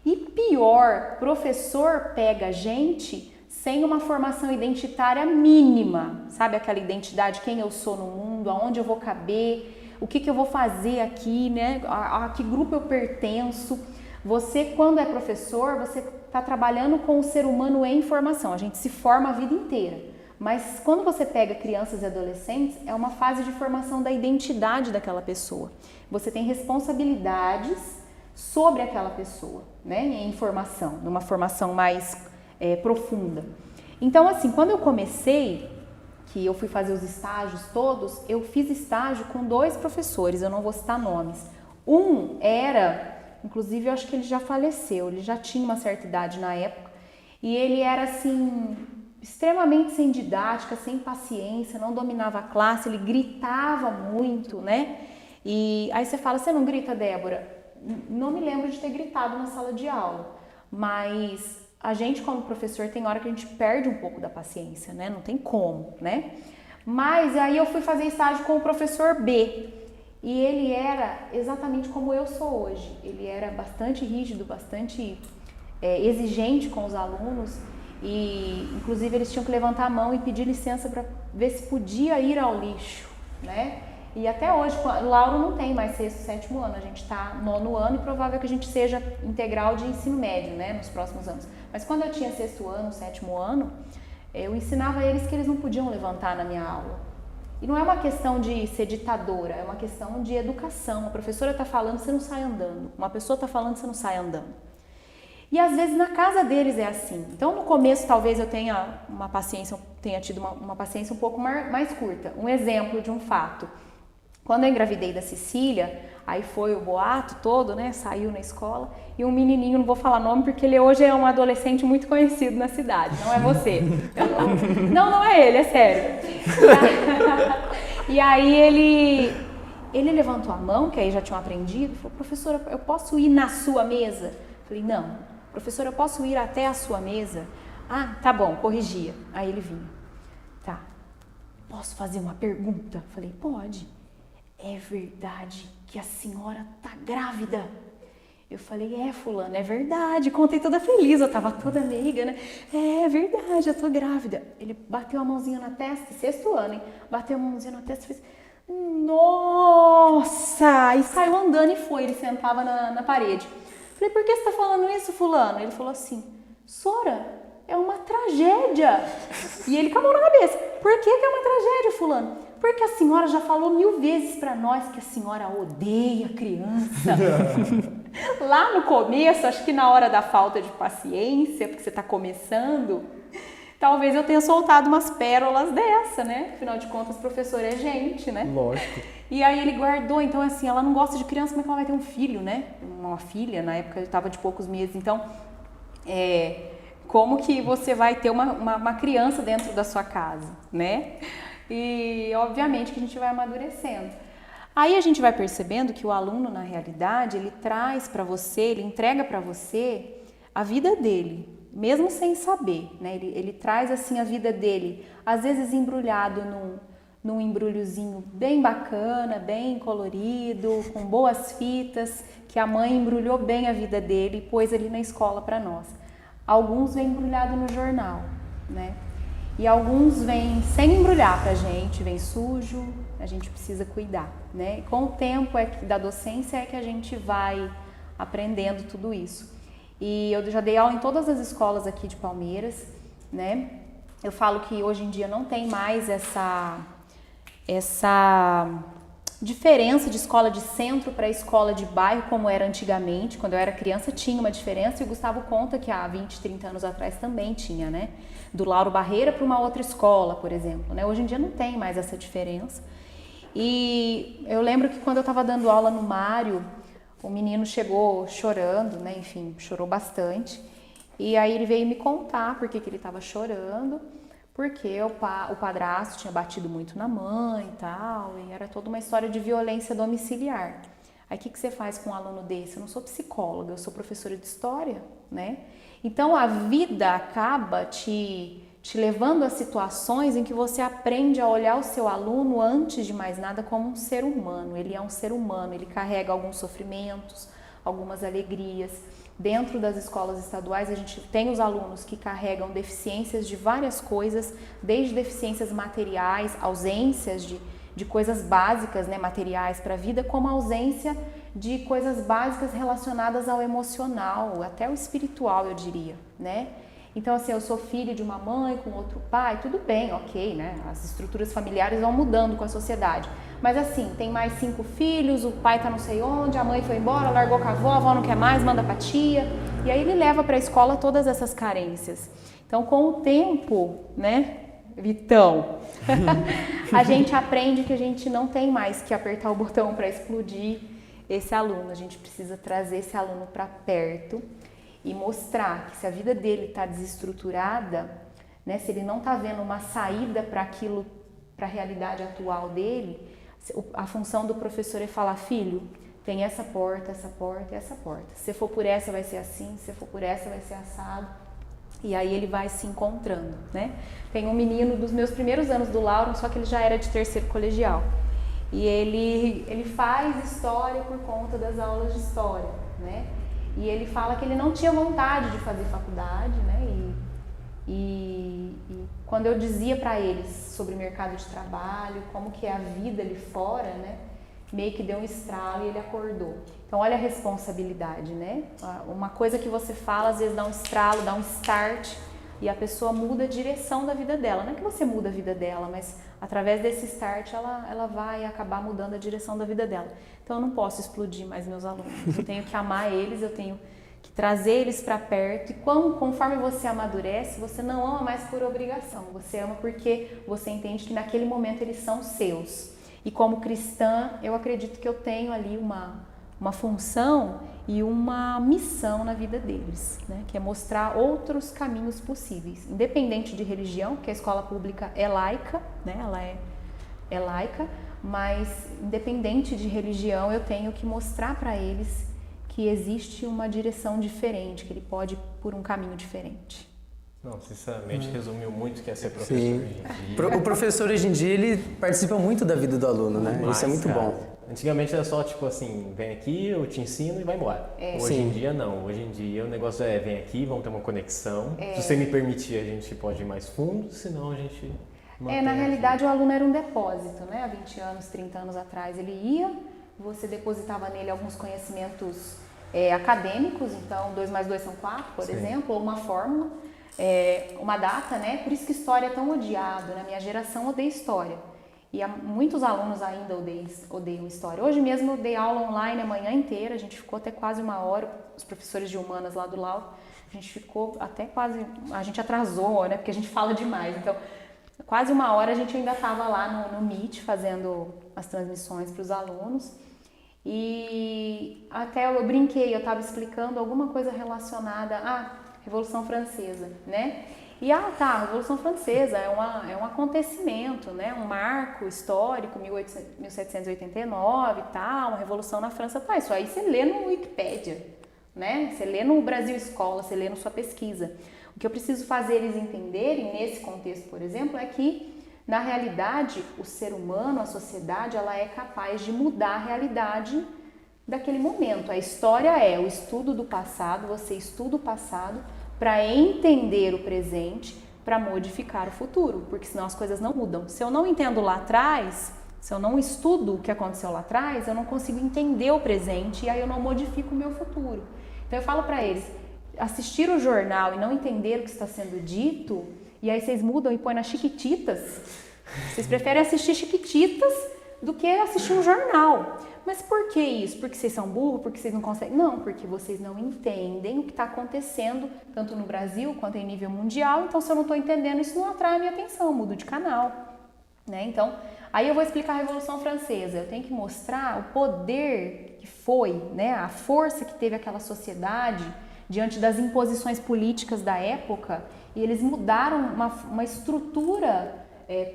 E pior, professor pega gente sem uma formação identitária mínima, sabe aquela identidade, quem eu sou no mundo, aonde eu vou caber, o que eu vou fazer aqui, né? A que grupo eu pertenço. Você, quando é professor, você está trabalhando com o ser humano em formação, a gente se forma a vida inteira. Mas quando você pega crianças e adolescentes, é uma fase de formação da identidade daquela pessoa. Você tem responsabilidades sobre aquela pessoa, né? Em formação, numa formação mais profunda. Então, assim, quando eu comecei, que eu fui fazer os estágios todos, eu fiz estágio com 2 professores, eu não vou citar nomes. Um inclusive eu acho que ele já faleceu, ele já tinha uma certa idade na época, e ele era assim... extremamente sem didática, sem paciência, não dominava a classe, ele gritava muito, né? E aí você fala, você não grita, Débora? Não me lembro de ter gritado na sala de aula, mas a gente como professor tem hora que a gente perde um pouco da paciência, né? Não tem como, né? Mas aí eu fui fazer estágio com o professor B, e ele era exatamente como eu sou hoje. Ele era bastante rígido, bastante exigente com os alunos, e inclusive eles tinham que levantar a mão e pedir licença para ver se podia ir ao lixo, né? E até hoje, o Lauro não tem mais 6º, 7º ano, a gente está 9º ano e provável que a gente seja integral de ensino médio, né, nos próximos anos. Mas quando eu tinha 6º ano, 7º ano, eu ensinava eles que eles não podiam levantar na minha aula. E não é uma questão de ser ditadora, é uma questão de educação. A professora está falando, você não sai andando. Uma pessoa está falando, você não sai andando. E às vezes na casa deles é assim. Então no começo talvez eu tenha tido uma paciência um pouco mais curta. Um exemplo de um fato. Quando eu engravidei da Cecília, aí foi o boato todo, né? Saiu na escola e um menininho, não vou falar nome porque ele hoje é um adolescente muito conhecido na cidade, não é você. Não é ele, é sério. E aí ele levantou a mão, que aí já tinham aprendido, e falou: professora, eu posso ir na sua mesa? Eu falei: não. Professora, eu posso ir até a sua mesa? Ah, tá bom, corrigia. Aí ele vinha. Tá. Posso fazer uma pergunta? Eu falei: pode. É verdade que a senhora tá grávida? Eu falei: é, fulano, é verdade. Contei toda feliz, eu tava toda meiga, né? É verdade, eu tô grávida. Ele bateu a mãozinha na testa, 6º ano, hein? Bateu a mãozinha na testa e fez: nossa! E saiu andando e foi, ele sentava na parede. Falei: por que você tá falando isso, fulano? Ele falou assim: Sora, é uma tragédia. E ele com a mão na cabeça: por que é uma tragédia, fulano? Porque a senhora já falou 1000 vezes pra nós que a senhora odeia criança. Lá no começo, acho que na hora da falta de paciência, porque você tá começando, talvez eu tenha soltado umas pérolas dessa, né? Afinal de contas, professor é gente, né? Lógico. E aí ele guardou, então assim, ela não gosta de criança, como é que ela vai ter um filho, né? Uma filha, na época ele estava de poucos meses, então, como que você vai ter uma criança dentro da sua casa, né? E obviamente que a gente vai amadurecendo. Aí a gente vai percebendo que o aluno, na realidade, ele traz para você, ele entrega para você a vida dele, mesmo sem saber, né? Ele traz assim a vida dele, às vezes embrulhado num embrulhozinho bem bacana, bem colorido, com boas fitas, que a mãe embrulhou bem a vida dele e pôs ali na escola para nós. Alguns vêm embrulhado no jornal, né? E alguns vêm sem embrulhar pra gente, vem sujo, a gente precisa cuidar, né? E com o tempo da docência é que a gente vai aprendendo tudo isso. E eu já dei aula em todas as escolas aqui de Palmeiras, né? Eu falo que hoje em dia não tem mais essa diferença de escola de centro para escola de bairro como era antigamente. Quando eu era criança tinha uma diferença e o Gustavo conta que há 20, 30 anos atrás também tinha, né? Do Lauro Barreira para uma outra escola, por exemplo, né? Hoje em dia não tem mais essa diferença. E eu lembro que quando eu estava dando aula no Mário, o menino chegou chorando, né? Enfim, chorou bastante. E aí ele veio me contar por que ele estava chorando, porque o padrasto tinha batido muito na mãe e tal, e era toda uma história de violência domiciliar. Aí o que você faz com um aluno desse? Eu não sou psicóloga, eu sou professora de história, né? Então a vida acaba te levando a situações em que você aprende a olhar o seu aluno, antes de mais nada, como um ser humano. Ele é um ser humano, ele carrega alguns sofrimentos, algumas alegrias. Dentro das escolas estaduais, a gente tem os alunos que carregam deficiências de várias coisas, desde deficiências materiais, ausências de coisas básicas, né, materiais para a vida, como a ausência de coisas básicas relacionadas ao emocional, até o espiritual, eu diria, né? Então, assim, eu sou filho de uma mãe com outro pai, tudo bem, ok, né? As estruturas familiares vão mudando com a sociedade. Mas assim, tem mais 5 filhos, o pai tá não sei onde, a mãe foi embora, largou com a avó não quer mais, manda pra tia. E aí ele leva para a escola todas essas carências. Então, com o tempo, né, Vitão, a gente aprende que a gente não tem mais que apertar o botão para explodir esse aluno. A gente precisa trazer esse aluno para perto e mostrar que se a vida dele está desestruturada, né, se ele não está vendo uma saída para aquilo, para a realidade atual dele, a função do professor é falar: filho, tem essa porta e essa porta. Se for por essa vai ser assim, se for por essa vai ser assado. E aí ele vai se encontrando, né? Tem um menino dos meus primeiros anos do Lauro, só que ele já era de 3º colegial. E ele faz história por conta das aulas de história, né? E ele fala que ele não tinha vontade de fazer faculdade, né? E quando eu dizia para eles sobre mercado de trabalho, como que é a vida ali fora, né? Meio que deu um estralo e ele acordou. Então olha a responsabilidade, né? Uma coisa que você fala, às vezes dá um estralo, dá um start e a pessoa muda a direção da vida dela. Não é que você muda a vida dela, mas através desse start ela vai acabar mudando a direção da vida dela. Então eu não posso explodir mais meus alunos. Eu tenho que amar eles, eu tenho que trazer eles para perto. E conforme você amadurece, você não ama mais por obrigação. Você ama porque você entende que naquele momento eles são seus. E como cristã, eu acredito que eu tenho ali uma função e uma missão na vida deles, né? Que é mostrar outros caminhos possíveis, independente de religião, porque a escola pública é laica, né? Ela é laica, mas independente de religião, eu tenho que mostrar para eles que existe uma direção diferente, que ele pode ir por um caminho diferente. Não, sinceramente, resumiu muito o que é ser professor Sim. hoje em dia. O professor hoje em dia, ele participa muito da vida do aluno, né? Demais, Isso é muito cara. bom. Antigamente era só tipo assim, vem aqui, eu te ensino e vai embora. Hoje Sim. em dia não, hoje em dia o negócio é vem aqui, vamos ter uma conexão. Se você me permitir, a gente pode ir mais fundo, senão a gente mantém Na aqui. realidade o aluno era um depósito, né? Há 20 anos, 30 anos atrás ele ia, você depositava nele alguns conhecimentos acadêmicos, então 2 mais 2 são 4, por Sim. exemplo, ou uma fórmula, uma data, né? Por isso que história é tão odiado, na minha geração odeia história. E muitos alunos ainda odeiam história. Hoje mesmo eu dei aula online a manhã inteira, a gente ficou até quase 1 hora, os professores de humanas lá do Lauro, a gente ficou até quase, a gente atrasou, né? Porque a gente fala demais, então quase 1 hora a gente ainda estava lá no Meet fazendo as transmissões para os alunos. E até eu brinquei, eu estava explicando alguma coisa relacionada à Revolução Francesa, né? E a Revolução Francesa é um acontecimento, né? Um marco histórico, 1789 e tal, uma revolução na França, tá? Isso aí você lê no Wikipédia, né? Você lê no Brasil Escola, você lê na sua pesquisa. O que eu preciso fazer eles entenderem nesse contexto, por exemplo, é que na realidade o ser humano, a sociedade, ela é capaz de mudar a realidade daquele momento. A história é o estudo do passado, você estuda o passado para entender o presente, para modificar o futuro, porque senão as coisas não mudam. Se eu não entendo lá atrás, se eu não estudo o que aconteceu lá atrás, eu não consigo entender o presente e aí eu não modifico o meu futuro. Então eu falo para eles, assistir o jornal e não entender o que está sendo dito, e aí vocês mudam e põem nas Chiquititas, vocês preferem assistir Chiquititas do que assistir um jornal. Mas por que isso? Porque vocês são burros? Porque vocês não conseguem? Não, porque vocês não entendem o que está acontecendo, tanto no Brasil quanto em nível mundial. Então, se eu não estou entendendo, isso não atrai a minha atenção, eu mudo de canal, né? Então, aí eu vou explicar a Revolução Francesa. Eu tenho que mostrar o poder que foi, né? A força que teve aquela sociedade diante das imposições políticas da época. E eles mudaram uma estrutura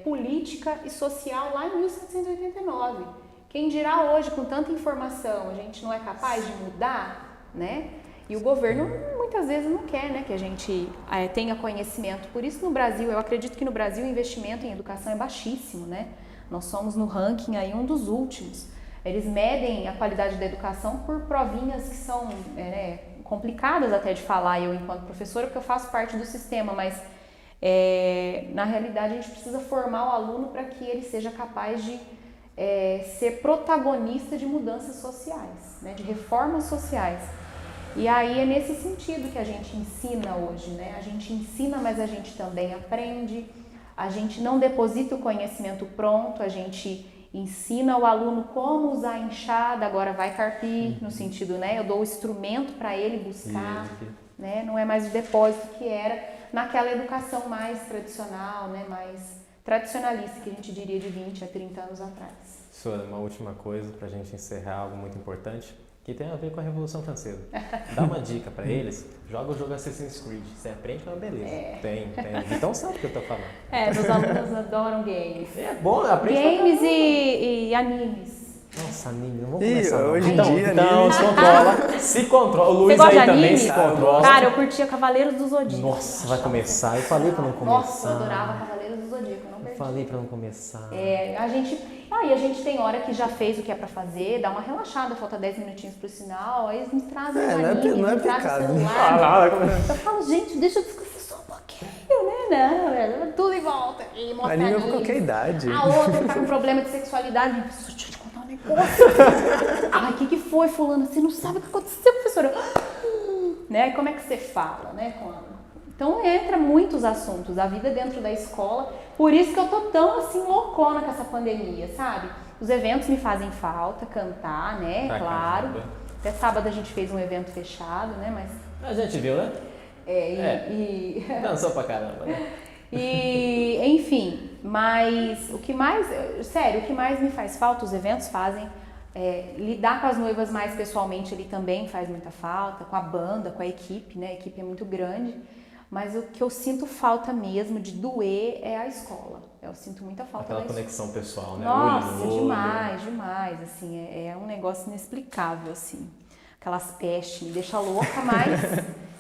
política e social lá em 1789. Quem dirá hoje, com tanta informação, a gente não é capaz de mudar, né? E o governo muitas vezes não quer, né, que a gente tenha conhecimento. Por isso no Brasil, eu acredito que no Brasil o investimento em educação é baixíssimo, né? Nós somos no ranking aí um dos últimos. Eles medem a qualidade da educação por provinhas que são complicadas até de falar, eu enquanto professora, porque eu faço parte do sistema, mas na realidade a gente precisa formar o aluno para que ele seja capaz de ser protagonista de mudanças sociais, né, de reformas sociais. E aí é nesse sentido que a gente ensina hoje, né? A gente ensina, mas a gente também aprende, a gente não deposita o conhecimento pronto, a gente ensina o aluno como usar a enxada, agora vai carpir, no sentido, né? Eu dou o instrumento para ele buscar, né? Não é mais o depósito que era naquela educação mais tradicional, né? Mais tradicionalista, que a gente diria de 20 a 30 anos atrás. Sora, uma última coisa para a gente encerrar, algo muito importante, que tem a ver com a Revolução Francesa. Dá uma dica para eles, joga o jogo Assassin's Creed, você aprende uma beleza. Tem. Então sabe o que eu tô falando. Meus alunos adoram games. É bom, aprende. Games e animes. Nossa, anime, não vou começar não. Hoje em Então, dia, então se controla. O Você Luiz gosta aí de também anime? se controla. Cara, eu curtia Cavaleiros do Zodíaco. Nossa, vai começar. Eu falei pra não começar. Nossa, eu adorava Cavaleiros do Zodíaco, eu não perdi. Falei pra não começar. A gente tem hora que já fez o que é pra fazer, dá uma relaxada, falta 10 minutinhos pro sinal, aí eles me trazem um anime, não é me trazem o pecado. celular. Eu falo, gente, deixa eu descansar só um pouquinho, né? Não, tudo em volta. E mostra Anime é pra anime. qualquer idade. A outra tá com problema de sexualidade. Deixa eu te contar um negócio. Ai, o que foi, fulano? Você não sabe o que aconteceu, professora? Né? Como é que você fala, né? Então entra muitos assuntos, a vida dentro da escola. Por isso que eu tô tão assim loucona com essa pandemia, sabe? Os eventos me fazem falta, cantar, né? Pra Claro. caramba. Até sábado a gente fez um evento fechado, né? Mas A gente viu, né? Dançou pra caramba, né? E, enfim, mas o que mais me faz falta, os eventos fazem, lidar com as noivas mais pessoalmente ali também faz muita falta, com a banda, com a equipe, né? A equipe é muito grande, mas o que eu sinto falta mesmo de doer é a escola. Eu sinto muita falta Aquela da escola. conexão pessoal, né? Nossa, Olho no olho. demais, assim, é um negócio inexplicável, assim. Aquelas pestes me deixa louca, mas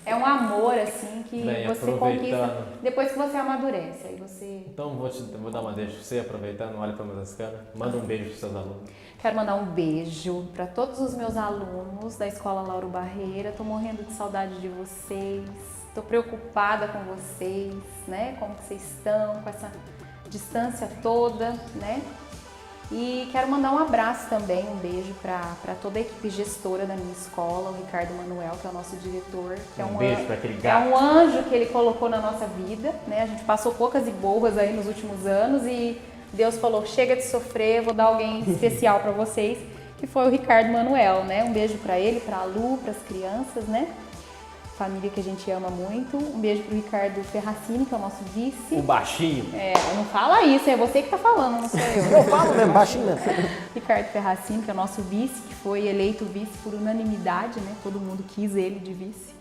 é um amor, assim, que Bem, você aproveitando. conquista depois que você amadurece, aí você... Então vou dar uma deixa pra você, aproveitando, olha pra minhas câmeras, manda um beijo pros seus alunos. Quero mandar um beijo para todos os meus alunos da Escola Lauro Barreira. Tô morrendo de saudade de vocês, tô preocupada com vocês, né? Como que vocês estão, com essa distância toda, né? E quero mandar um abraço também, um beijo para toda a equipe gestora da minha escola, o Ricardo Manuel, que é o nosso diretor, que é Um beijo pra aquele é gato. um anjo que ele colocou na nossa vida, né? A gente passou poucas e boas aí nos últimos anos e Deus falou, chega de sofrer, vou dar alguém especial para vocês, que foi o Ricardo Manuel, né? Um beijo para ele, para a Lu, para as crianças, né? Família que a gente ama muito. Um beijo pro Ricardo Ferracini, que é o nosso vice. O baixinho. Não fala isso, é você que tá falando, não sou eu. Eu falo mesmo, baixinho mesmo. Ricardo Ferracini, que é o nosso vice, que foi eleito vice por unanimidade, né? Todo mundo quis ele de vice.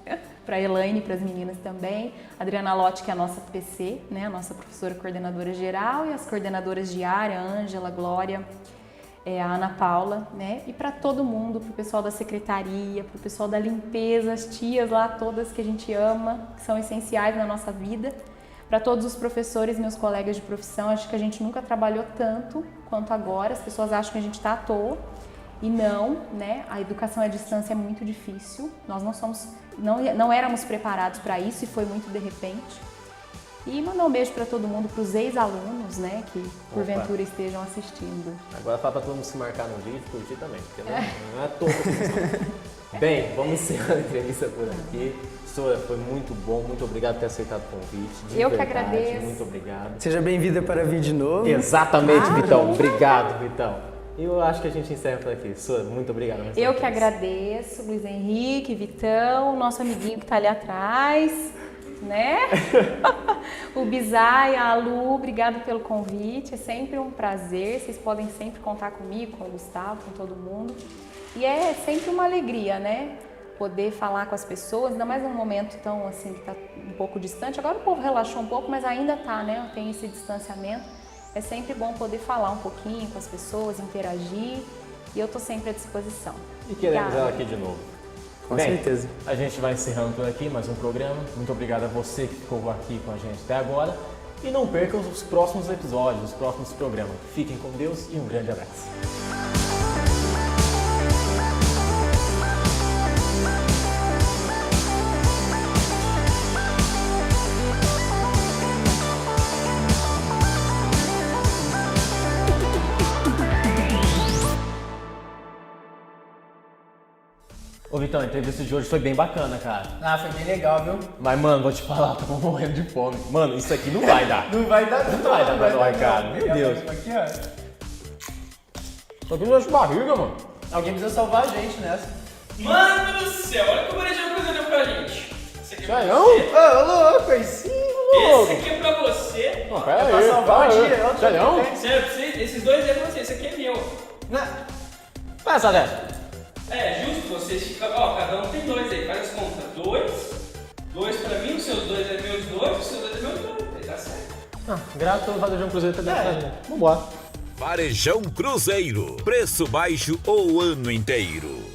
Para Elaine, para as meninas também. Adriana Lotti, que é a nossa PC, né? A nossa professora coordenadora geral, e as coordenadoras de área, Ângela, Glória, a Ana Paula, né? E para todo mundo, para o pessoal da secretaria, para o pessoal da limpeza, as tias lá todas que a gente ama, que são essenciais na nossa vida. Para todos os professores, meus colegas de profissão, acho que a gente nunca trabalhou tanto quanto agora. As pessoas acham que a gente está à toa e não, né? A educação à distância é muito difícil. Nós não éramos preparados para isso e foi muito de repente. E mandar um beijo para todo mundo, para os ex-alunos, né, que porventura estejam assistindo. Agora fala pra todo mundo se marcar no vídeo e curtir também, porque não é todo. Bem, vamos encerrar a entrevista por aqui. Professora, foi muito bom, muito obrigado por ter aceitado o convite. Eu que verdade, agradeço. Muito obrigado. Seja bem-vinda para vir de novo. Exatamente, Vitão. Obrigado, Vitão. E eu acho que a gente encerra por aqui. Professora, muito obrigado. mais Eu uma que vez. agradeço, Luiz Henrique, Vitão, nosso amiguinho que está ali atrás, né? O Bizai, a Lu, obrigado pelo convite, é sempre um prazer, vocês podem sempre contar comigo, com o Gustavo, com todo mundo. E é sempre uma alegria, né? Poder falar com as pessoas, ainda mais num momento tão assim, que está um pouco distante. Agora o povo relaxou um pouco, mas ainda tá, né? Tem esse distanciamento. É sempre bom poder falar um pouquinho com as pessoas, interagir, e eu tô sempre à disposição. E queremos Obrigada. ela aqui de novo. Com Bem, certeza. A gente vai encerrando por aqui mais um programa. Muito obrigado a você que ficou aqui com a gente até agora. E não percam os próximos episódios, os próximos programas. Fiquem com Deus e um grande abraço. Ô Vitão, a entrevista de hoje foi bem bacana, cara. Ah, foi bem legal, viu? Mas, mano, vou te falar, tô morrendo de fome. Mano, isso aqui não vai dar. Não vai dar, Não vai dar pra nós, cara. Meu Deus. Aqui, ó. Isso aqui não é de barriga, mano. Alguém precisa salvar a gente nessa. Mano do céu, olha o que o Marejão cozinhou pra gente. Esse aqui é pra Sério? você. Ô, louco, aí sim, louco. Esse aqui é pra você. Não, pera pra aí, salvar pera o aí. dia, eu tô Sério? contente. Sério, pra você, esses dois é pra você, esse aqui é meu. Passa dessa. É, justo, vocês ficam. Ó, cada um tem dois aí, faz as contas. Dois pra mim, os seus dois é meus dois, os seus dois é meus dois. Aí tá certo. Grato pelo Varejão Cruzeiro ter dado pra gente. Vambora. Varejão Cruzeiro. Preço baixo o ano inteiro.